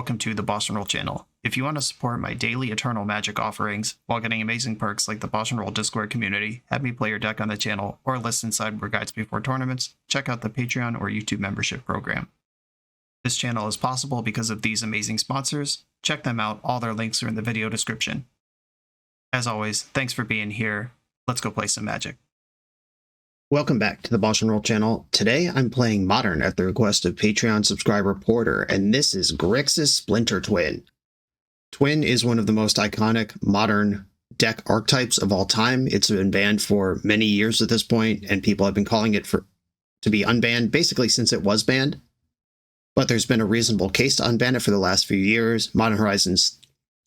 welcome to the BoshNRoll channel. If you want to support my daily Eternal Magic offerings while getting amazing perks like the BoshNRoll Discord community, have me play your deck on the channel, or listen sideboard guides before tournaments, check out the Patreon or YouTube membership program. This channel is possible because of these amazing sponsors. Check them out, all their links are in the video description. As always, thanks for being here. Let's go play some Magic. Welcome back to the BoshNRoll channel. Today I'm playing Modern at the request of Patreon subscriber Porter, and this is Grixis Splinter Twin. Twin is one of the most iconic Modern deck archetypes of all time. It's been banned for many years at this point, and people have been calling it to be unbanned basically since it was banned. But there's been a reasonable case to unban it for the last few years. Modern Horizons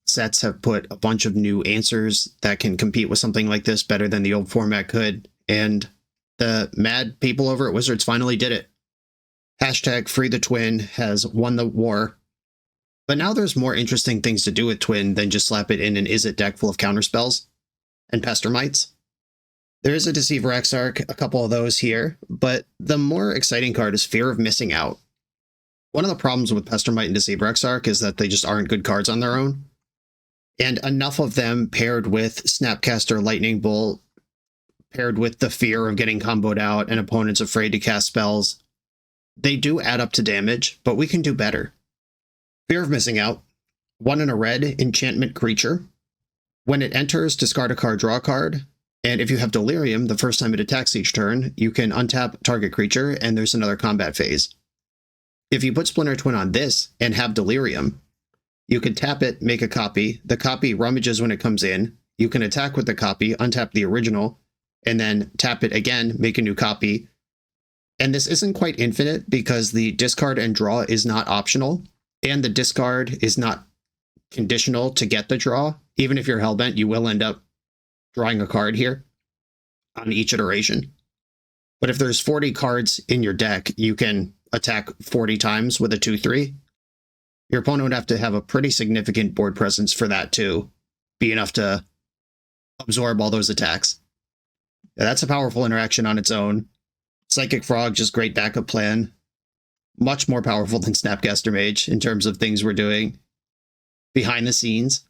sets have put a bunch of new answers that can compete with something like this better than the old format could, and the mad people over at Wizards finally did it. Hashtag Free the Twin has won the war. But now there's more interesting things to do with Twin than just slap it in an Is It deck full of counterspells and Pester Mites. There is a Deceiver Exarch, a couple of those here, but the more exciting card is Fear of Missing Out. One of the problems with Pester Mite and Deceiver Exarch is that they just aren't good cards on their own. And enough of them paired with Snapcaster Lightning Bolt, paired with the fear of getting comboed out and opponents afraid to cast spells, they do add up to damage, but we can do better. Fear of Missing Out, 1 and a red enchantment creature. When it enters, discard a card, draw a card, and if you have Delirium, the first time it attacks each turn, you can untap target creature, and there's another combat phase. If you put Splinter Twin on this and have Delirium, you can tap it, make a copy, the copy rummages when it comes in, you can attack with the copy, untap the original, and then tap it again, make a new copy. And this isn't quite infinite because the discard and draw is not optional, and the discard is not conditional to get the draw. Even if you're hellbent, you will end up drawing a card here on each iteration. But if there's 40 cards in your deck, you can attack 40 times with a 2/3. Your opponent would have to have a pretty significant board presence for that to be enough to absorb all those attacks. Yeah, that's a powerful interaction on its own. Psychic Frog, just great backup plan. Much more powerful than Snapcaster Mage in terms of things we're doing behind the scenes.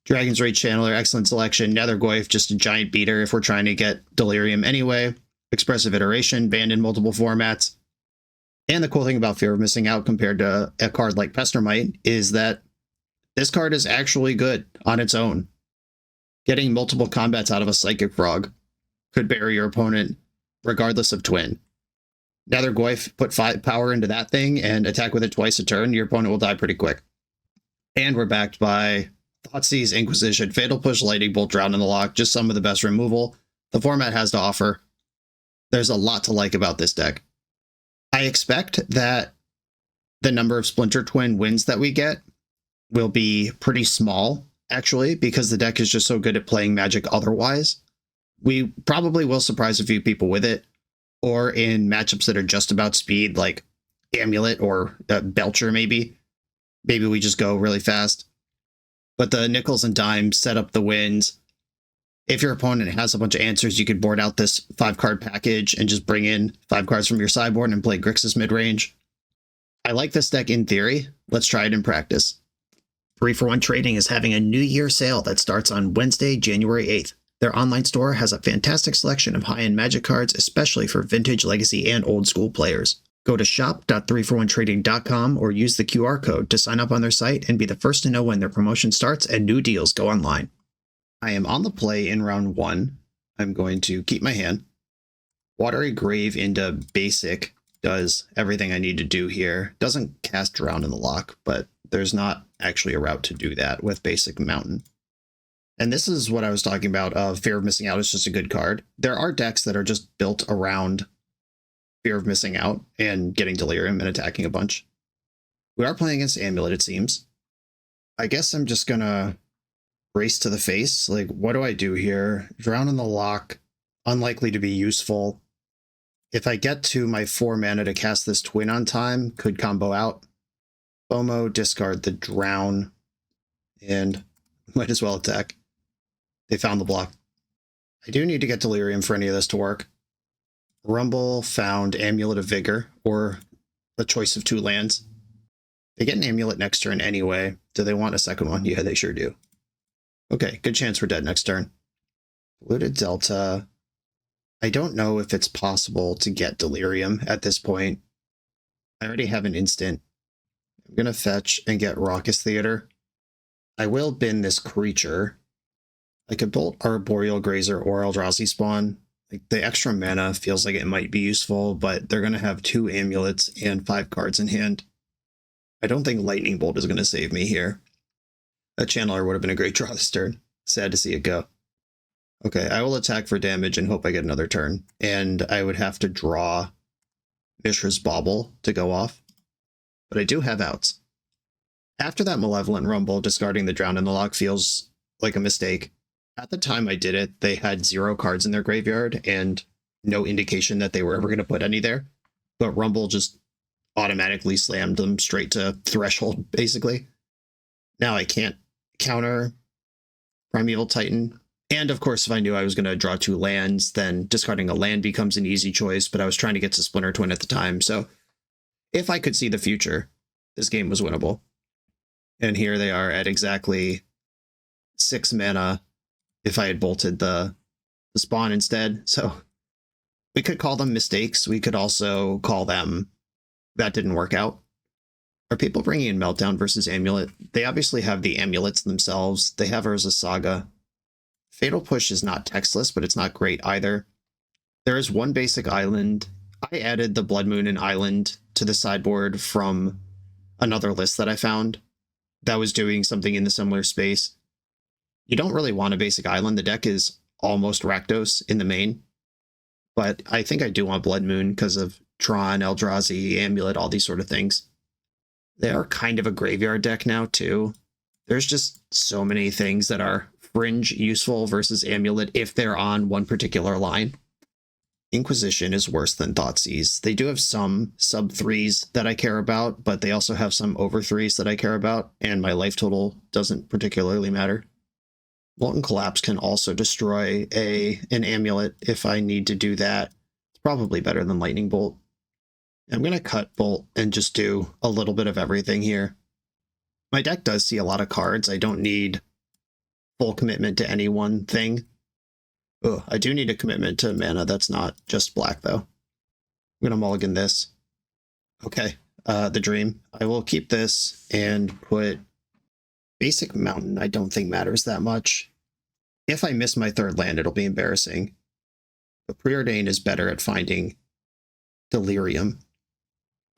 Dragon's Rage Channeler, excellent selection. Nethergoyf, just a giant beater if we're trying to get Delirium anyway. Expressive Iteration, banned in multiple formats. And the cool thing about Fear of Missing Out compared to a card like Pester Mite is that this card is actually good on its own. Getting multiple combats out of a Psychic Frog could bury your opponent regardless of Twin. Nethergoyf, put 5 power into that thing and attack with it twice a turn, your opponent will die pretty quick. And we're backed by Thoughtseize, Inquisition, Fatal Push, Lightning Bolt, Drown in the Lock, just some of the best removal the format has to offer. There's a lot to like about this deck. I expect that the number of Splinter Twin wins that we get will be pretty small, actually, because the deck is just so good at playing Magic otherwise. We probably will surprise a few people with it, or in matchups that are just about speed, like Amulet or Belcher, maybe. Maybe we just go really fast. But the nickels and dimes set up the wins. If your opponent has a bunch of answers, you could board out this 5-card package and just bring in 5 cards from your sideboard and play Grixis mid-range. I like this deck in theory. Let's try it in practice. 3-for-1 Trading is having a New Year sale that starts on Wednesday, January 8th. Their online store has a fantastic selection of high-end Magic cards, especially for vintage, legacy, and old school players. Go to shop.3for1trading.com or use the QR code to sign up on their site and be the first to know when their promotion starts and new deals go online. I am on the play in round 1. I'm going to keep my hand. Watery Grave into basic does everything I need to do here. Doesn't cast Drown in the Lock, but there's not actually a route to do that with basic Mountain. And this is what I was talking about, Fear of Missing Out is just a good card. There are decks that are just built around Fear of Missing Out and getting Delirium and attacking a bunch. We are playing against Amulet, it seems. I guess I'm just gonna race to the face. Like, what do I do here? Drown in the Lock, unlikely to be useful. If I get to my 4 mana to cast this Twin on time, could combo out. FOMO, discard the Drown, and might as well attack. They found the block. I do need to get Delirium for any of this to work. Rumble found Amulet of Vigor, or a choice of 2 lands. They get an amulet next turn anyway. Do they want a second one? Yeah, they sure do. Okay, good chance we're dead next turn. Polluted Delta. I don't know if it's possible to get Delirium at this point. I already have an instant. I'm going to fetch and get Raucous Theater. I will bin this creature. I could bolt Arboreal Grazer or Eldrazi Spawn. Like, the extra mana feels like it might be useful, but they're going to have 2 amulets and 5 cards in hand. I don't think Lightning Bolt is going to save me here. That Channeler would have been a great draw this turn. Sad to see it go. Okay, I will attack for damage and hope I get another turn. And I would have to draw Mishra's Bauble to go off. But I do have outs. After that Malevolent Rumble, discarding the Drown in the Loch feels like a mistake. At the time I did it, they had 0 cards in their graveyard and no indication that they were ever going to put any there. But Rumble just automatically slammed them straight to Threshold, basically. Now I can't counter Primeval Titan. And of course, if I knew I was going to draw 2 lands, then discarding a land becomes an easy choice, but I was trying to get to Splinter Twin at the time, so if I could see the future, this game was winnable. And here they are at exactly 6 mana if I had bolted the spawn instead. So we could call them mistakes. We could also call them that didn't work out. Are people bringing in Meltdown versus Amulet? They obviously have the amulets themselves. They have Urza Saga. Fatal Push is not textless, but it's not great either. There is one basic island. I added the Blood Moon and Island to the sideboard from another list that I found that was doing something in the similar space. You don't really want a basic island. The deck is almost Rakdos in the main, but I think I do want Blood Moon because of Tron, Eldrazi, Amulet, all these sort of things. They are kind of a graveyard deck now, too. There's just so many things that are fringe useful versus Amulet if they're on one particular line. Inquisition is worse than Thoughtseize. They do have some sub-3s that I care about, but they also have some over-3s that I care about, and my life total doesn't particularly matter. Molten Collapse can also destroy an Amulet if I need to do that. It's probably better than Lightning Bolt. I'm going to cut Bolt and just do a little bit of everything here. My deck does see a lot of cards. I don't need full commitment to any one thing. Oh, I do need a commitment to mana. That's not just black, though. I'm going to mulligan this. Okay, the Dream. I will keep this and put Basic Mountain. I don't think matters that much. If I miss my 3rd land, it'll be embarrassing. But Preordain is better at finding Delirium.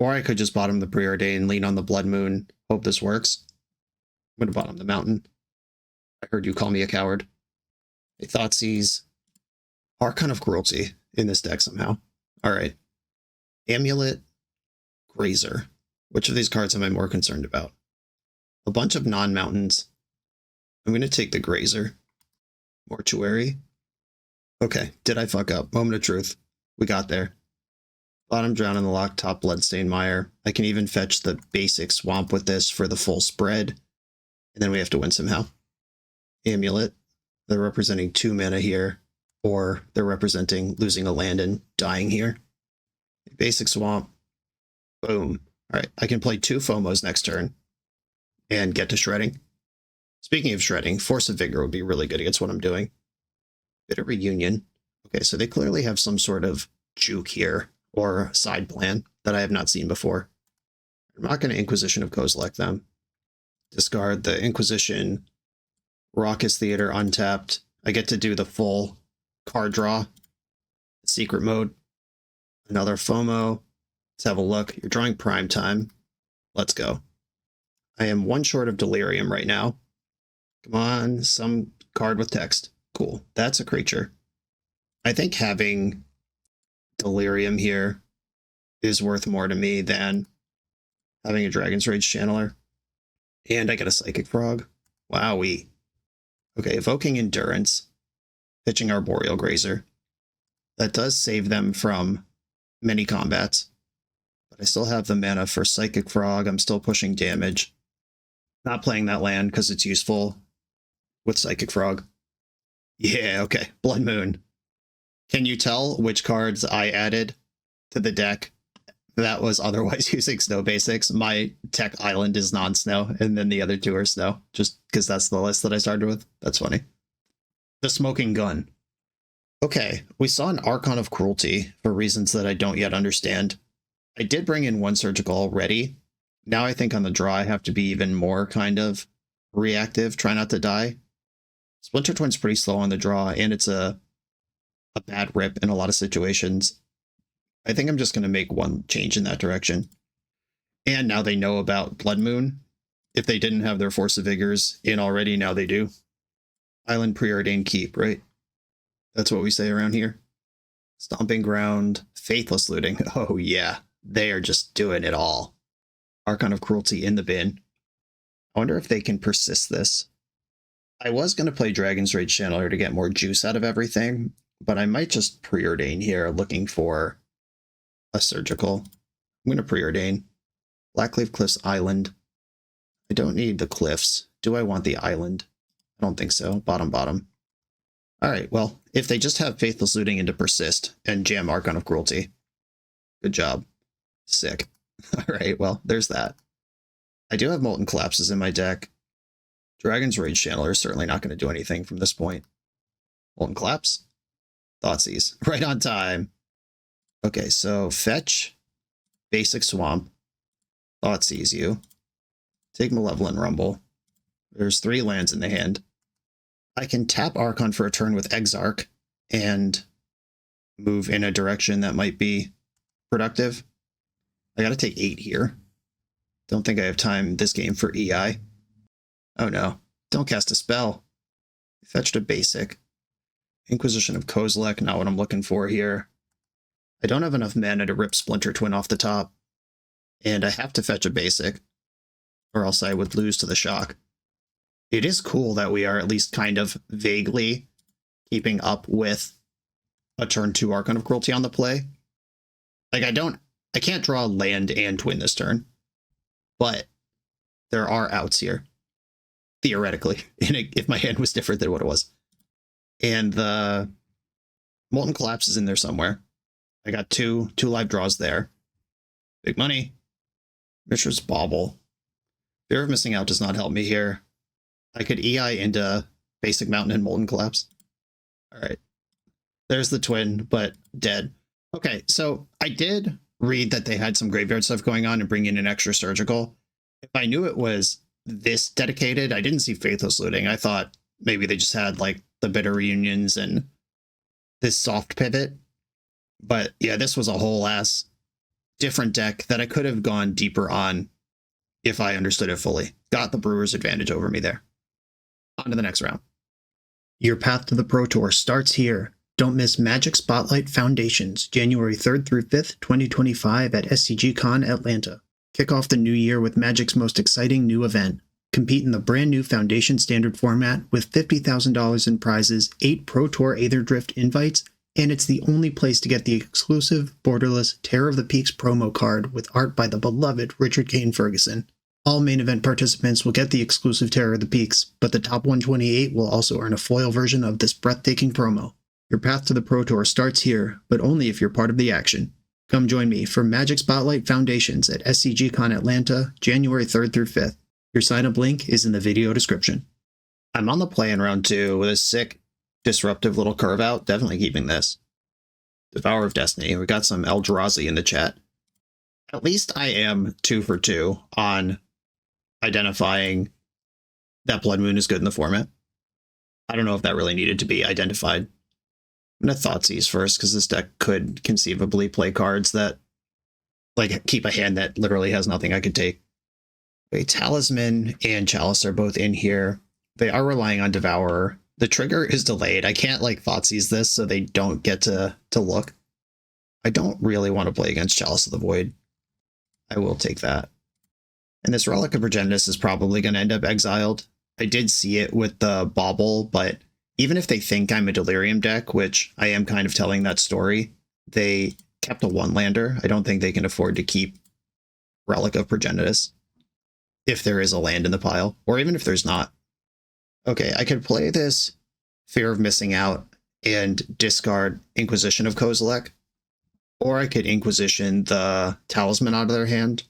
Or I could just bottom the Preordain, lean on the Blood Moon, hope this works. I'm going to bottom the Mountain. I heard you call me a coward. A Thoughtseize. Archon of Cruelty in this deck somehow. Alright. Amulet. Grazer. Which of these cards am I more concerned about? A bunch of non-mountains. I'm going to take the Grazer. Mortuary. Okay, did I fuck up? Moment of truth. We got there. Bottom Drown in the Loch, top Bloodstained Mire. I can even fetch the basic Swamp with this for the full spread. And then we have to win somehow. Amulet. They're representing 2 mana here. Or they're representing losing a land and dying here. Basic Swamp. Boom. Alright, I can play 2 FOMOs next turn. And get to shredding. Speaking of shredding, Force of Vigor would be really good against what I'm doing. Bit of Reunion. Okay, so they clearly have some sort of juke here. Or side plan that I have not seen before. I'm not going to Inquisition of Kozilek them. Discard the Inquisition. Raucous Theater untapped. I get to do the full card draw. Secret mode. Another FOMO. Let's have a look. You're drawing Prime Time. Let's go. I am 1 short of Delirium right now. Come on, some card with text. Cool. That's a creature. I think having Delirium here is worth more to me than having a Dragon's Rage Channeler. And I get a Psychic Frog. Wowee. Okay, evoking Endurance. Pitching Arboreal Grazer. That does save them from many combats. But I still have the mana for Psychic Frog. I'm still pushing damage. Not playing that land because it's useful with Psychic Frog. Yeah, okay. Blood Moon. Can you tell which cards I added to the deck that was otherwise using snow basics. My tech island is non-snow, and then the other two are snow, just because that's the list that I started with. That's funny. The smoking gun. Okay, we saw an Archon of Cruelty for reasons that I don't yet understand. I did bring in one surgical already. Now I think on the draw I have to be even more kind of reactive, try not to die. Splinter Twin's pretty slow on the draw, and it's a bad rip in a lot of situations. I think I'm just going to make one change in that direction. And now they know about Blood Moon. If they didn't have their Force of Vigors in already, now they do. Island Preordained Keep, right? That's what we say around here. Stomping Ground, Faithless Looting. Oh yeah, they are just doing it all. Archon of Cruelty in the bin. I wonder if they can persist this. I was going to play Dragon's Rage Channeler to get more juice out of everything, but I might just preordain here looking for a surgical. I'm going to preordain. Blackleaf Cliffs Island. I don't need the cliffs. Do I want the island? I don't think so. Bottom. All right, well, if they just have Faithless Looting into persist and jam Archon of Cruelty. Good job. Sick. All right, well, there's that. I do have Molten Collapses in my deck. Dragon's Rage Channeler is certainly not going to do anything from this point. Molten Collapse. Thoughtseize. Right on time. Okay, so fetch. Basic Swamp. Thoughtseize you. Take Malevolent Rumble. There's 3 lands in the hand. I can tap Archon for a turn with Exarch and move in a direction that might be productive. I gotta take 8 here. Don't think I have time this game for EI. Oh no, don't cast a spell. Fetched a basic. Inquisition of Kozilek, not what I'm looking for here. I don't have enough mana to rip Splinter Twin off the top. And I have to fetch a basic, or else I would lose to the shock. It is cool that we are at least kind of vaguely keeping up with a turn 2 Archon of Cruelty on the play. Like, I can't draw land and twin this turn, but there are outs here, theoretically, if my hand was different than what it was. And the Molten Collapse is in there somewhere. I got two live draws there. Big money. Mishra's Bauble. Fear of missing out does not help me here. I could EI into Basic Mountain and Molten Collapse. All right. There's the twin, but dead. Okay, so I did read that they had some graveyard stuff going on and bring in an extra surgical. If I knew it was this dedicated, I didn't see Faithless Looting. I thought maybe they just had like the Bitter Reunions and this soft pivot. But yeah, this was a whole ass different deck that I could have gone deeper on if I understood it fully. Got the Brewer's advantage over me there. On to the next round. Your path to the Pro Tour starts here. Don't miss Magic Spotlight Foundations, January 3rd through 5th, 2025 at SCGCon Atlanta. Kick off the new year with Magic's most exciting new event. Compete in the brand new Foundation Standard format with $50,000 in prizes, 8 Pro Tour Aether Drift invites, and it's the only place to get the exclusive, borderless Terror of the Peaks promo card with art by the beloved Richard Kane Ferguson. All main event participants will get the exclusive Terror of the Peaks, but the top 128 will also earn a foil version of this breathtaking promo. Your path to the Pro Tour starts here, but only if you're part of the action. Come join me for Magic Spotlight Foundations at SCGCon Atlanta, January 3rd through 5th. Your sign-up link is in the video description. I'm on the play in round 2 with a sick, disruptive little curve out. Definitely keeping this. Devourer of Destiny. We got some Eldrazi in the chat. At least I am 2 for 2 on identifying that Blood Moon is good in the format. I don't know if that really needed to be identified. I'm going to Thoughtseize first, because this deck could conceivably play cards that, like, keep a hand that literally has nothing I could take. Okay, Talisman and Chalice are both in here. They are relying on Devourer. The trigger is delayed. I can't, like, Thoughtseize this so they don't get to look. I don't really want to play against Chalice of the Void. I will take that. And this Relic of Progenitus is probably going to end up exiled. I did see it with the Bauble, but even if they think I'm a Delirium deck, which I am kind of telling that story, they kept a 1-lander. I don't think they can afford to keep Relic of Progenitus if there is a land in the pile, or even if there's not. Okay, I could play this Fear of Missing Out and discard Inquisition of Kozilek. Or I could Inquisition the Talisman out of their hand.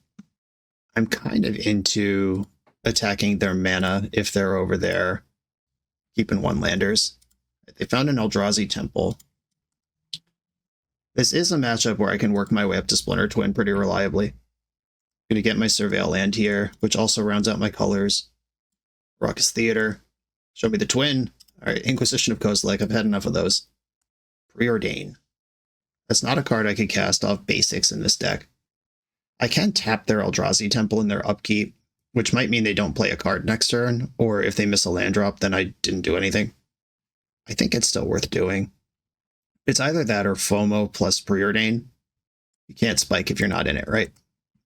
I'm kind of into attacking their mana if they're over there, keeping one landers. They found an Eldrazi Temple. This is a matchup where I can work my way up to Splinter Twin pretty reliably. I'm going to get my Surveil land here, which also rounds out my colors. Raucous Theater. Show me the Twin. All right, Inquisition of Kozilek. I've had enough of those. Preordain. That's not a card I could cast off basics in this deck. I can tap their Eldrazi Temple in their upkeep, which might mean they don't play a card next turn, or if they miss a land drop, then I didn't do anything. I think it's still worth doing. It's either that or FOMO plus Preordain. You can't spike if you're not in it, right?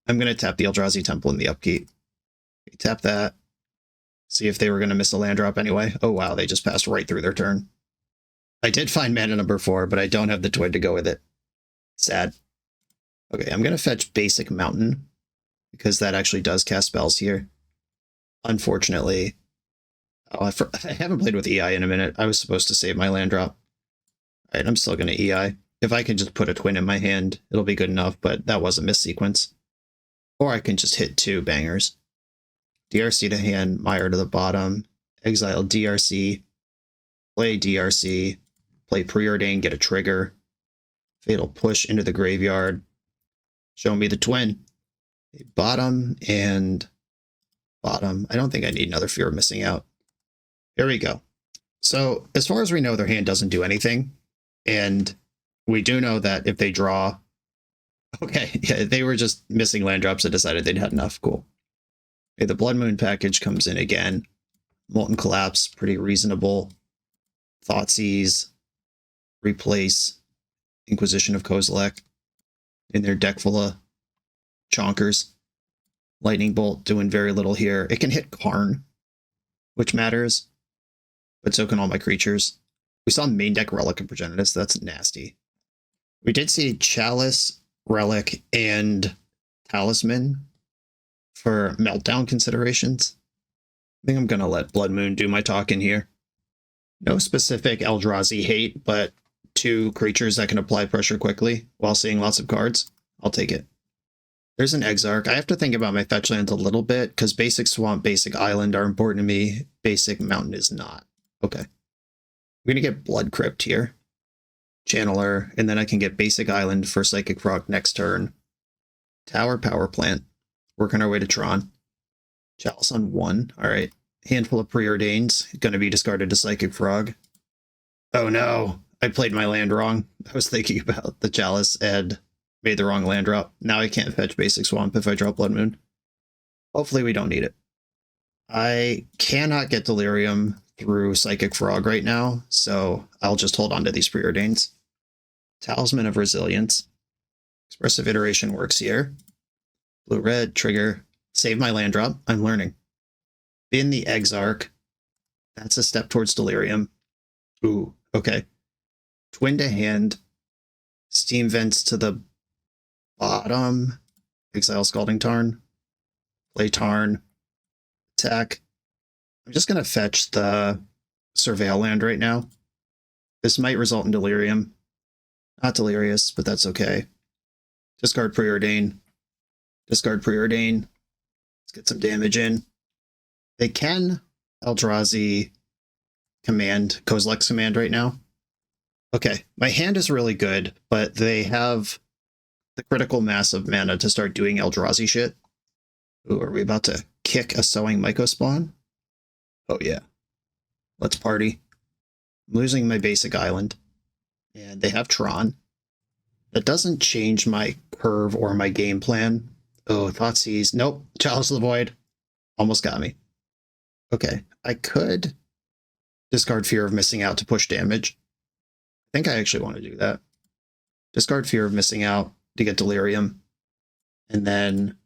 I'm going to tap the Eldrazi Temple in the upkeep. Tap that. See if they were going to miss a land drop anyway. Oh wow, they just passed right through their turn. I did find mana number 4, but I don't have the Twin to go with it. Sad. Okay, I'm going to fetch Basic Mountain, because that actually does cast spells here. Unfortunately, I haven't played with EI in a minute. I was supposed to save my land drop. All right, I'm still going to EI. If I can just put a Twin in my hand, it'll be good enough, but that was a miss sequence. Or I can just hit 2 bangers. DRC to hand, Mire to the bottom, exile DRC, play DRC, play Preordain, get a trigger, Fatal Push into the graveyard, show me the Twin. Bottom and bottom. I don't think I need another Fear of Missing Out. Here we go. So as far as we know, their hand doesn't do anything. And we do know that if they draw... Okay, yeah, they were just missing land drops and decided they'd had enough. Cool. Okay, the Blood Moon package comes in again. Molten Collapse, pretty reasonable. Thoughtseize, replace Inquisition of Kozilek in their deck full of chonkers. Lightning Bolt doing very little here. It can hit Karn, which matters, but so can all my creatures. We saw main deck Relic and Progenitus. That's nasty. We did see Chalice, Relic, and Talisman for Meltdown considerations. I think I'm going to let Blood Moon do my talking here. No specific Eldrazi hate, but 2 creatures that can apply pressure quickly while seeing lots of cards. I'll take it. There's an Exarch. I have to think about my fetch lands a little bit, because Basic Swamp, Basic Island are important to me. Basic Mountain is not. Okay. I'm going to get Blood Crypt here. Channeler, and then I can get Basic Island for Psychic Frog next turn. Tower, Power Plant. Working our way to Tron. Chalice on 1. Alright. Handful of Preordains. Going to be discarded to Psychic Frog. Oh no. I played my land wrong. I was thinking about the Chalice and made the wrong land drop. Now I can't fetch Basic Swamp if I draw Blood Moon. Hopefully we don't need it. I cannot get Delirium through Psychic Frog right now, so I'll just hold on to these Preordains. Talisman of Resilience. Expressive Iteration works here. Blue-red, trigger. Save my land drop. I'm learning. Bin the Exarch. That's a step towards Delirium. Ooh, okay. Twin to hand. Steam Vents to the bottom. Exile Scalding Tarn. Play Tarn. Attack. I'm just going to fetch the Surveil land right now. This might result in Delirium. Not Delirious, but that's okay. Discard Preordain. Discard Preordain. Let's get some damage in. They can Eldrazi command, Kozilek's command right now. Okay, my hand is really good, but they have the critical mass of mana to start doing Eldrazi shit. Ooh, are we about to kick a Sowing Mycospawn? Oh yeah. Let's party. I'm losing my basic island. And they have Tron. That doesn't change my curve or my game plan. Oh, Thoughtseize. Nope. Chalice of the Void. Almost got me. Okay. I could discard Fear of Missing Out to push damage. I think I actually want to do that. Discard Fear of Missing Out to get Delirium. And then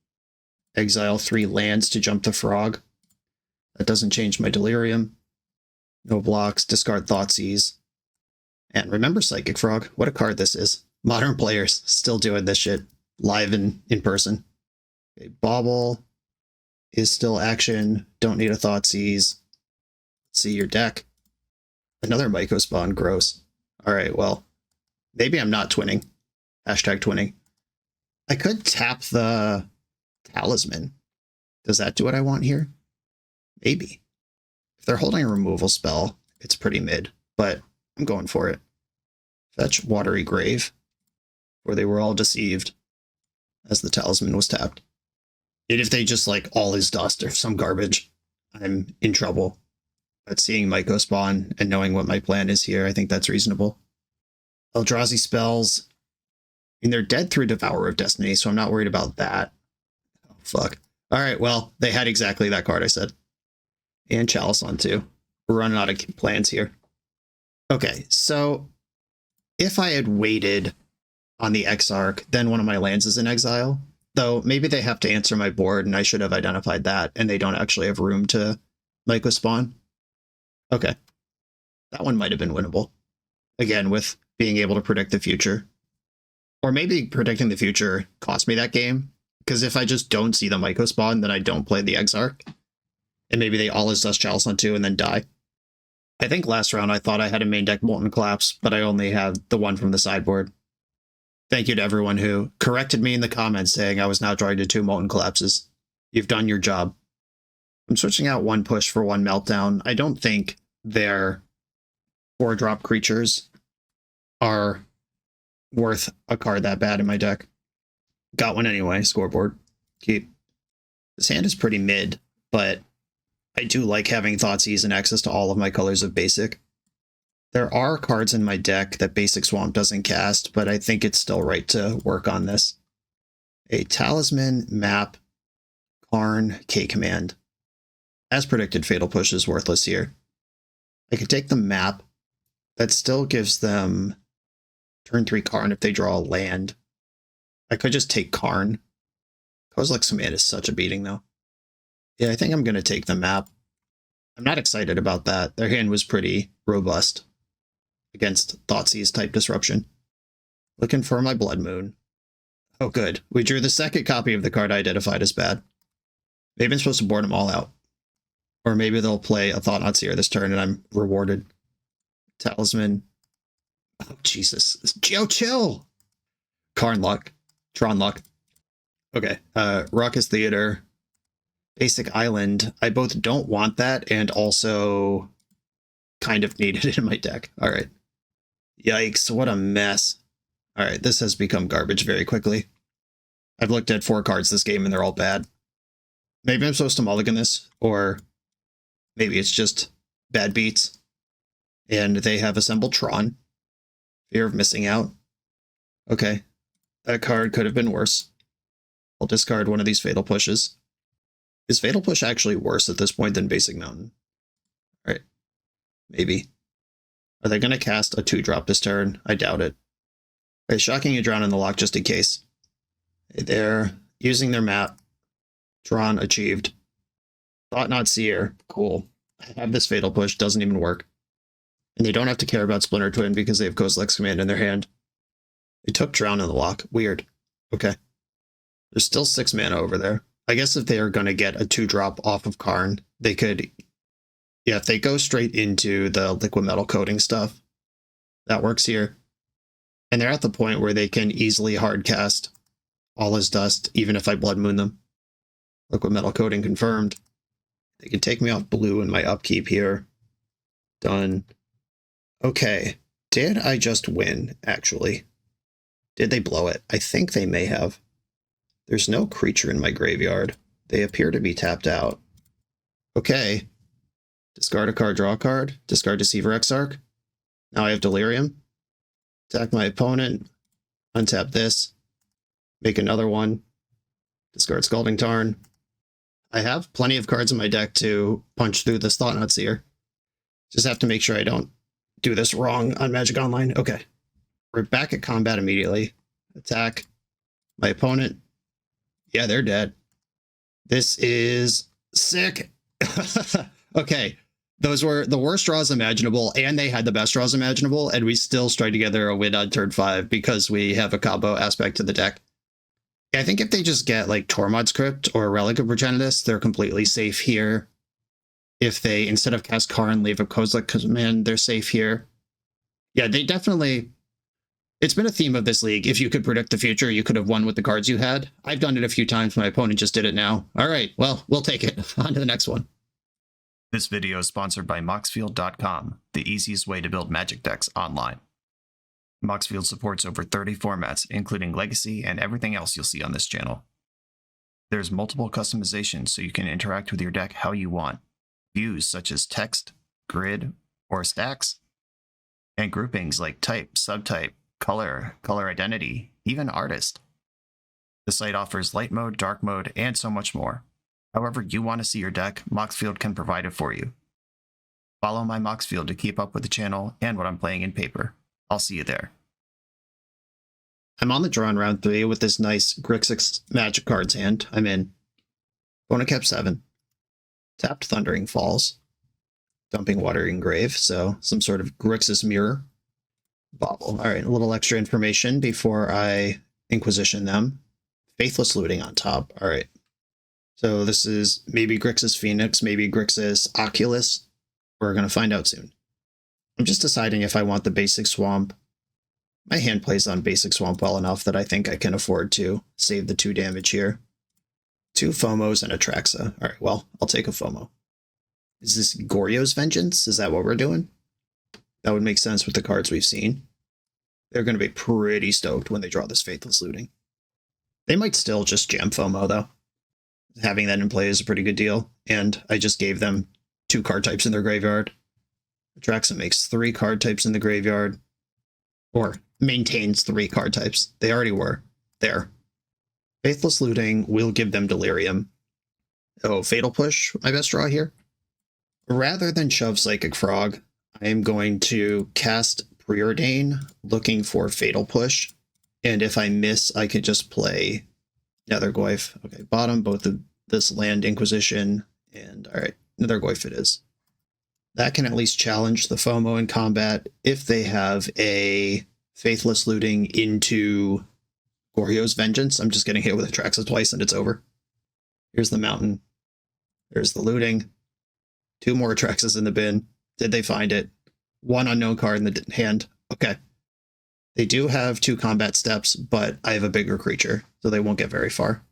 exile 3 lands to jump the Frog. That doesn't change my Delirium. No blocks. Discard Thoughtseize. And remember Psychic Frog. What a card this is. Modern players still doing this shit live in person. Okay, Bauble is still action. Don't need a Thoughtseize. See your deck. Another Mycospawn. Gross. All right, well, maybe I'm not twinning. Hashtag twinning. I could tap the Talisman. Does that do what I want here? Maybe. If they're holding a removal spell, it's pretty mid, but I'm going for it. Fetch Watery Grave, where they were all deceived as the Talisman was tapped. And if they just like all is dust or some garbage, I'm in trouble. But seeing Myco spawn and knowing what my plan is here, I think that's reasonable. Eldrazi spells. I mean, they're dead through Devourer of Destiny, so I'm not worried about that. Oh, fuck. All right, well, they had exactly that card I said. And Chalice on too. We're running out of plans here. Okay, so if I had waited on the Exarch, then one of my lands is in exile. Though maybe they have to answer my board and I should have identified that, and they don't actually have room to Myco spawn. Okay. That one might have been winnable. Again, with being able to predict the future. Or maybe predicting the future cost me that game. Because if I just don't see the Myco spawn, then I don't play the Exarch. And maybe they all is Dust Chalice on 2 and then die. I think last round I thought I had a main deck Molten Collapse, but I only had the one from the sideboard. Thank you to everyone who corrected me in the comments saying I was now drawing to 2 Molten Collapses. You've done your job. I'm switching out 1 push for 1 meltdown. I don't think their 4-drop creatures are worth a card that bad in my deck. Got one anyway, scoreboard. Keep. This hand is pretty mid, but I do like having Thoughtseize and access to all of my colors of basic. There are cards in my deck that Basic Swamp doesn't cast, but I think it's still right to work on this. A Talisman, Map, Karn, K-Command. As predicted, Fatal Push is worthless here. I could take the Map. That still gives them turn 3 Karn if they draw a land. I could just take Karn. Kozilek's Command is such a beating, though. Yeah, I think I'm going to take the Map. I'm not excited about that. Their hand was pretty robust against Thoughtseize type disruption. Looking for my Blood Moon. Oh, good. We drew the second copy of the card I identified as bad. Maybe I'm supposed to board them all out. Or maybe they'll play a Thought-Knot Seer this turn and I'm rewarded. Talisman. Oh, Jesus. Geo chill! Karn luck. Tron luck. Okay. Raucous Theater. Basic Island. I both don't want that and also kind of needed it in my deck. All right. Yikes, what a mess. All right, this has become garbage very quickly. I've looked at 4 cards this game and they're all bad. Maybe I'm supposed to mulligan this, or maybe it's just bad beats. And they have assembled Tron. Fear of missing out. Okay, that card could have been worse. I'll discard one of these Fatal Pushes. Is Fatal Push actually worse at this point than Basic Mountain? All right, maybe. Are they going to cast a 2-drop this turn? I doubt it. Okay, Shocking You Drown in the Lock just in case. They're using their map. Tron achieved. Thought-Knot Seer. Cool. I have this Fatal Push. Doesn't even work. And they don't have to care about Splinter Twin because they have Kozilek's Command in their hand. They took Drown in the Lock. Weird. Okay. There's still 6 mana over there. I guess if they are going to get a 2-drop off of Karn, they could... Yeah, if they go straight into the liquid metal coating stuff, that works here. And they're at the point where they can easily hardcast All Is Dust, even if I Blood Moon them. Liquid metal coating confirmed. They can take me off blue in my upkeep here. Done. Okay. Did I just win, actually? Did they blow it? I think they may have. There's no creature in my graveyard. They appear to be tapped out. Okay. Discard a card, draw a card. Discard Deceiver Exarch. Now I have Delirium. Attack my opponent. Untap this. Make another one. Discard Scalding Tarn. I have plenty of cards in my deck to punch through this Thought-Knot Seer. Just have to make sure I don't do this wrong on Magic Online. Okay. We're back at combat immediately. Attack my opponent. Yeah, they're dead. This is sick. Okay. Those were the worst draws imaginable, and they had the best draws imaginable, and we still strike together a win on turn 5 because we have a combo aspect to the deck. I think if they just get like Tormod's Crypt or Relic of Progenitus, they're completely safe here. If they, instead of cast Karn, leave a Kozilek Command, they're safe here. Yeah, they definitely... It's been a theme of this league. If you could predict the future, you could have won with the cards you had. I've done it a few times. My opponent just did it now. All right, well, we'll take it. On to the next one. This video is sponsored by Moxfield.com, the easiest way to build Magic decks online. Moxfield supports over 30 formats, including Legacy and everything else you'll see on this channel. There's multiple customizations so you can interact with your deck how you want. Views such as text, grid, or stacks, and groupings like type, subtype, color, color identity, even artist. The site offers light mode, dark mode, and so much more. However you want to see your deck, Moxfield can provide it for you. Follow my Moxfield to keep up with the channel and what I'm playing in paper. I'll see you there. I'm on the draw in round 3 with this nice Grixis Magic cards hand. I'm in. Opponent kept 7. Tapped Thundering Falls. Dumping Watering Grave, so some sort of Grixis mirror. Bauble. Alright, a little extra information before I Inquisition them. Faithless Looting on top. Alright. So this is maybe Grixis Phoenix, maybe Grixis Oculus. We're going to find out soon. I'm just deciding if I want the basic swamp. My hand plays on basic swamp well enough that I think I can afford to save the 2 damage here. 2 FOMOs and a Traxa. Alright, well, I'll take a FOMO. Is this Goryo's Vengeance? Is that what we're doing? That would make sense with the cards we've seen. They're going to be pretty stoked when they draw this Faithless Looting. They might still just jam FOMO, though. Having that in play is a pretty good deal, and I just gave them 2 card types in their graveyard. Traxa makes 3 card types in the graveyard, or maintains 3 card types. They already were there. Faithless Looting will give them Delirium. Oh, Fatal Push, my best draw here. Rather than shove Psychic Frog, I am going to cast Preordain, looking for Fatal Push, and if I miss, I could just play Nethergoyf. Okay, bottom, both of this land Inquisition, and alright, Nethergoyf it is. That can at least challenge the FOMO in combat if they have a Faithless Looting into Goryo's Vengeance. I'm just getting hit with a Traxa twice and it's over. Here's the mountain. There's the looting. 2 more Traxas in the bin. Did they find it? 1 unknown card in the hand. Okay. They do have 2 combat steps, but I have a bigger creature, so they won't get very far.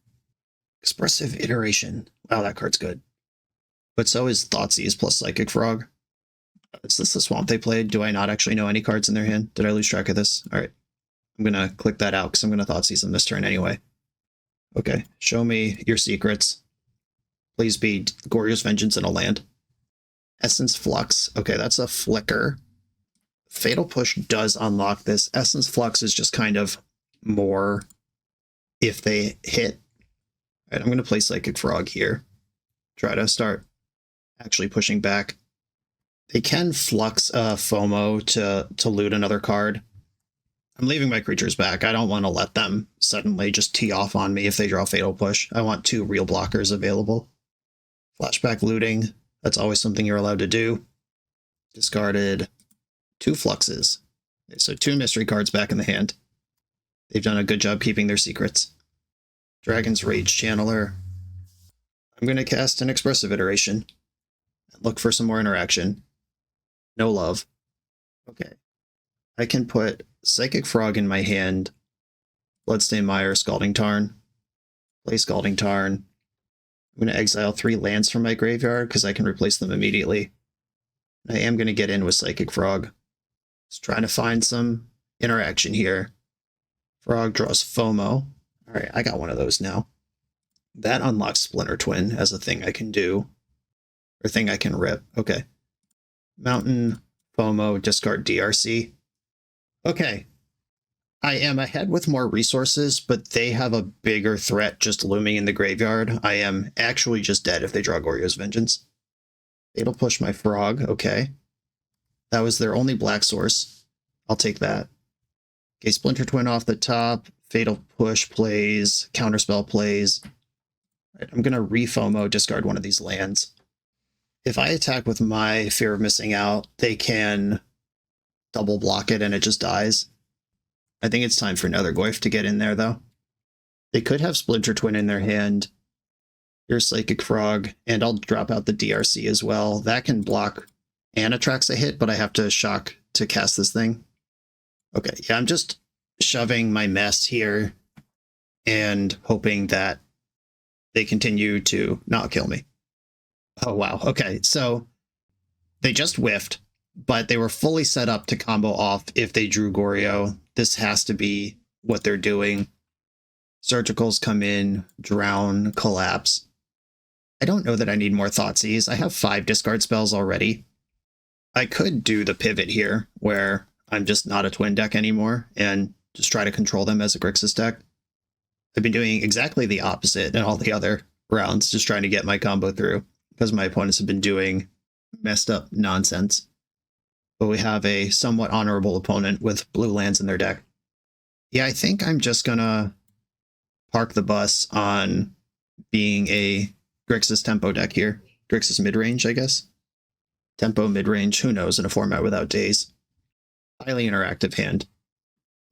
Expressive Iteration. Wow, that card's good. But so is Thoughtseize plus Psychic Frog. Is this the swamp they played? Do I not actually know any cards in their hand? Did I lose track of this? Alright. I'm going to click that out because I'm going to Thoughtseize them this turn anyway. Okay, show me your secrets. Please be Goryo's Vengeance in a land. Essence Flux. Okay, that's a flicker. Fatal Push does unlock this. Essence Flux is just kind of more if they hit. Alright, I'm going to play Psychic Frog here. Try to start actually pushing back. They can flux FOMO to loot another card. I'm leaving my creatures back. I don't want to let them suddenly just tee off on me if they draw Fatal Push. I want 2 real blockers available. Flashback looting. That's always something you're allowed to do. Discarded 2 fluxes. So 2 mystery cards back in the hand. They've done a good job keeping their secrets. Dragon's Rage Channeler. I'm going to cast an Expressive Iteration. And look for some more interaction. No love. Okay. I can put Psychic Frog in my hand. Bloodstained Mire, Scalding Tarn. Play Scalding Tarn. I'm going to exile 3 lands from my graveyard because I can replace them immediately. I am going to get in with Psychic Frog. Just trying to find some interaction here. Frog draws FOMO. Alright, I got one of those now. That unlocks Splinter Twin as a thing I can do. Or thing I can rip. Okay. Mountain, FOMO, discard DRC. Okay. I am ahead with more resources, but they have a bigger threat just looming in the graveyard. I am actually just dead if they draw Goryo's Vengeance. Fatal Push my Frog. Okay. That was their only black source. I'll take that. Okay, Splinter Twin off the top. Fatal Push plays. Counterspell plays. Right, I'm going to re-FOMO, discard one of these lands. If I attack with my Fear of Missing Out, they can double block it and it just dies. I think it's time for Nethergoyf to get in there, though. They could have Splinter Twin in their hand. Here's Psychic Frog, and I'll drop out the DRC as well. That can block and attracts a hit, but I have to shock to cast this thing. Okay, yeah, I'm just shoving my mess here and hoping that they continue to not kill me. Oh, wow. Okay, so they just whiffed, but they were fully set up to combo off if they drew Goryo. This has to be what they're doing. Surgicals come in, drown, collapse. I don't know that I need more Thoughtseize. I have 5 discard spells already. I could do the pivot here, where I'm just not a twin deck anymore, and just try to control them as a Grixis deck. I've been doing exactly the opposite in all the other rounds, just trying to get my combo through, because my opponents have been doing messed up nonsense. But we have a somewhat honorable opponent with blue lands in their deck. Yeah, I think I'm just gonna park the bus on being a Grixis tempo deck here. Grixis midrange, I guess. Tempo midrange, who knows, in a format without days. Highly interactive hand.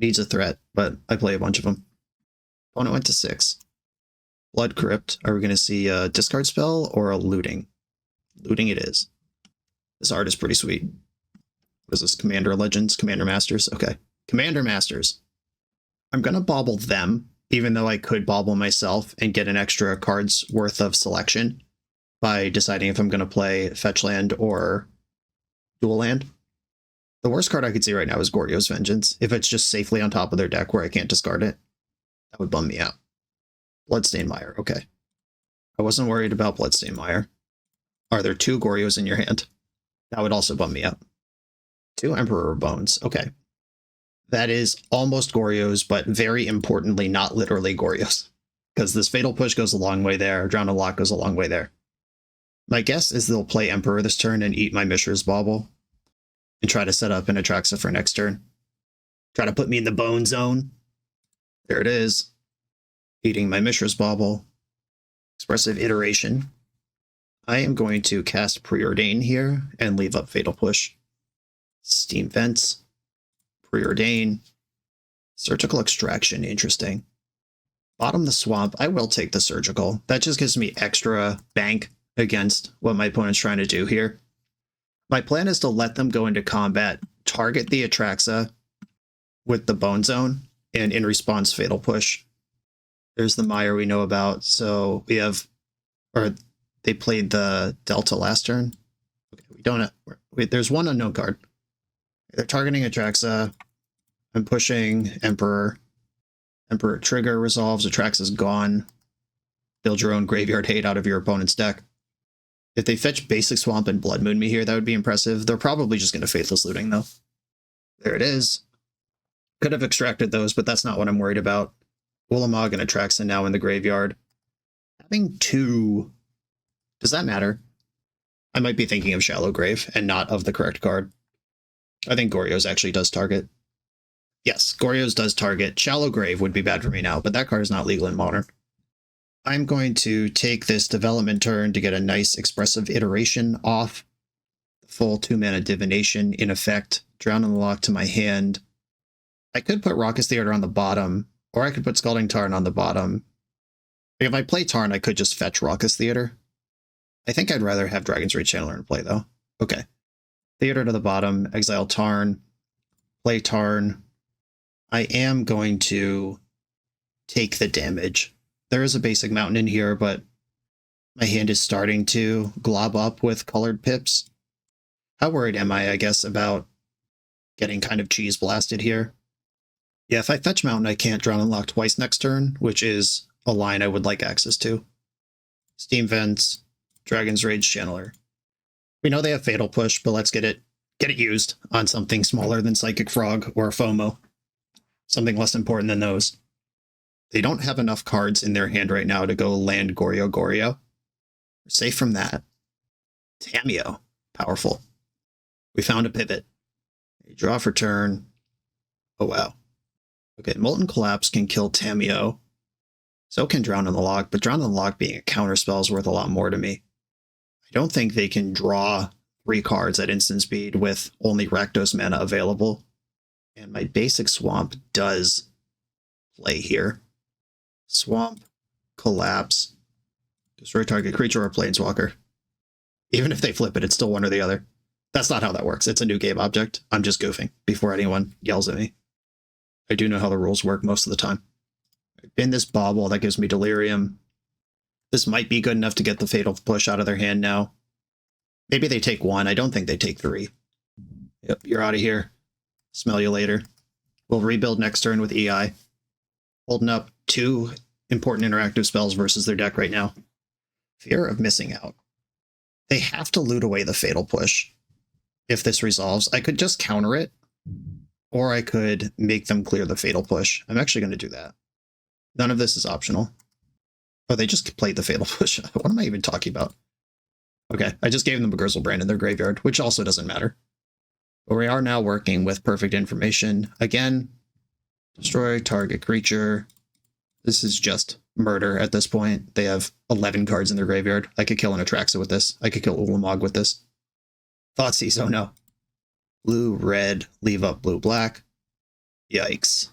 Needs a threat, but I play a bunch of them. Opponent went to 6. Blood Crypt. Are we going to see a discard spell or a looting? Looting it is. This art is pretty sweet. What is this? Commander Legends? Commander Masters? Okay. Commander Masters. I'm going to bauble them, even though I could bauble myself and get an extra card's worth of selection by deciding if I'm going to play Fetch Land or Dual Land. The worst card I could see right now is Goryo's Vengeance. If it's just safely on top of their deck where I can't discard it, that would bum me out. Bloodstained Mire, okay. I wasn't worried about Bloodstained Mire. Are there 2 Goryos in your hand? That would also bum me out. 2 Emperor Bones, okay. That is almost Goryos, but very importantly, not literally Goryos. Because this Fatal Push goes a long way there, Drown and Lock goes a long way there. My guess is they'll play Emperor this turn and eat my Mishra's Bauble, and try to set up an Atraxa for next turn. Try to put me in the bone zone. There it is. Eating my Mishra's Bauble. Expressive Iteration. I am going to cast Preordain here and leave up Fatal Push. Steam Vents. Preordain. Surgical Extraction, interesting. Bottom the Swamp, I will take the Surgical. That just gives me extra bank against what my opponent's trying to do here. My plan is to let them go into combat, target the Atraxa with the Bone Zone, and in response, Fatal Push. There's the Mire we know about, so we have, or they played the Delta last turn. Okay, we don't have, wait, there's one unknown card. They're targeting Atraxa. I'm pushing Emperor. Emperor trigger resolves, Atraxa's gone. Build your own graveyard hate out of your opponent's deck. If they fetch Basic Swamp and Blood Moon me here, that would be impressive. They're probably just going to Faithless Looting, though. There it is. Could have extracted those, but that's not what I'm worried about. Ulamog and Atraxa now in the graveyard. Having 2... Does that matter? I might be thinking of Shallow Grave and not of the correct card. I think Goryo's actually does target. Yes, Goryo's does target. Shallow Grave would be bad for me now, but that card is not legal in Modern. I'm going to take this development turn to get a nice expressive iteration off. Full 2-mana Divination in effect. Drown in the Lock to my hand. I could put Raucous Theater on the bottom, or I could put Scalding Tarn on the bottom. If I play Tarn, I could just fetch Raucous Theater. I think I'd rather have Dragon's Rage Channeler in play, though. Okay. Theater to the bottom, exile Tarn, play Tarn. I am going to take the damage. There is a basic mountain in here, but my hand is starting to glob up with colored pips. How worried am I guess, about getting kind of cheese blasted here? Yeah, if I fetch mountain, I can't Drown and Lock twice next turn, which is a line I would like access to. Steam Vents, Dragon's Rage Channeler. We know they have Fatal Push, but let's get it used on something smaller than Psychic Frog or FOMO. Something less important than those. They don't have enough cards in their hand right now to go land Goryo. We're safe from that. Tamiyo. Powerful. We found a pivot. A draw for turn. Oh, wow. Okay, Molten Collapse can kill Tamiyo. So can Drown in the Lock, but Drown in the Lock being a counterspell is worth a lot more to me. I don't think they can draw 3 cards at instant speed with only Rakdos mana available. And my basic Swamp does play here. Swamp, Collapse, destroy target creature or Planeswalker. Even if they flip it, it's still one or the other. That's not how that works. It's a new game object. I'm just goofing before anyone yells at me. I do know how the rules work most of the time. In this bauble, that gives me delirium. This might be good enough to get the fatal push out of their hand now. Maybe they take 1. I don't think they take 3. Yep, you're out of here. Smell you later. We'll rebuild next turn with EI. Holding up 2 important interactive spells versus their deck right now. Fear of missing out. They have to loot away the fatal push. If this resolves, I could just counter it, or I could make them clear the fatal push. I'm actually going to do that. None of this is optional. Oh, they just played the fatal push. What am I even talking about? Okay, I just gave them a Grizzlebrand in their graveyard, which also doesn't matter. But we are now working with perfect information. Again, destroy target creature. This is just murder at this point. They have 11 cards in their graveyard. I could kill an Atraxa with this. I could kill Ulamog with this. Thoughtseize, oh no. Blue, red, leave up blue, black. Yikes.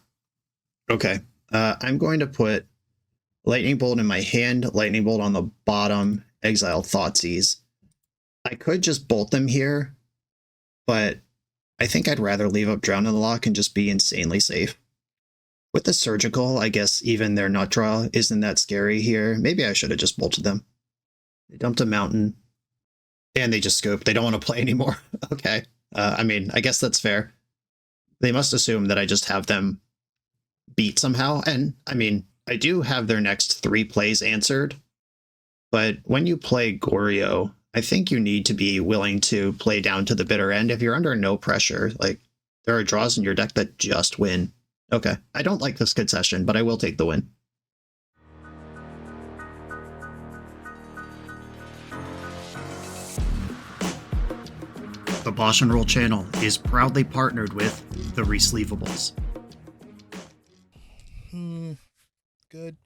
Okay, I'm going to put Lightning Bolt in my hand, Lightning Bolt on the bottom, exile Thoughtseize. I could just bolt them here, but I think I'd rather leave up Drown in the Loch and just be insanely safe. With the Surgical, I guess even their Nut Draw isn't that scary here. Maybe I should have just bolted them. They dumped a mountain, and they just scooped. They don't want to play anymore. Okay. I mean, I guess that's fair. They must assume that I just have them beat somehow, and I mean, I do have their next 3 plays answered, but when you play Goryo, I think you need to be willing to play down to the bitter end. If you're under no pressure, like, there are draws in your deck that just win. Okay, I don't like this concession, but I will take the win. The BoshNRoll channel is proudly partnered with the Resleevables. Good.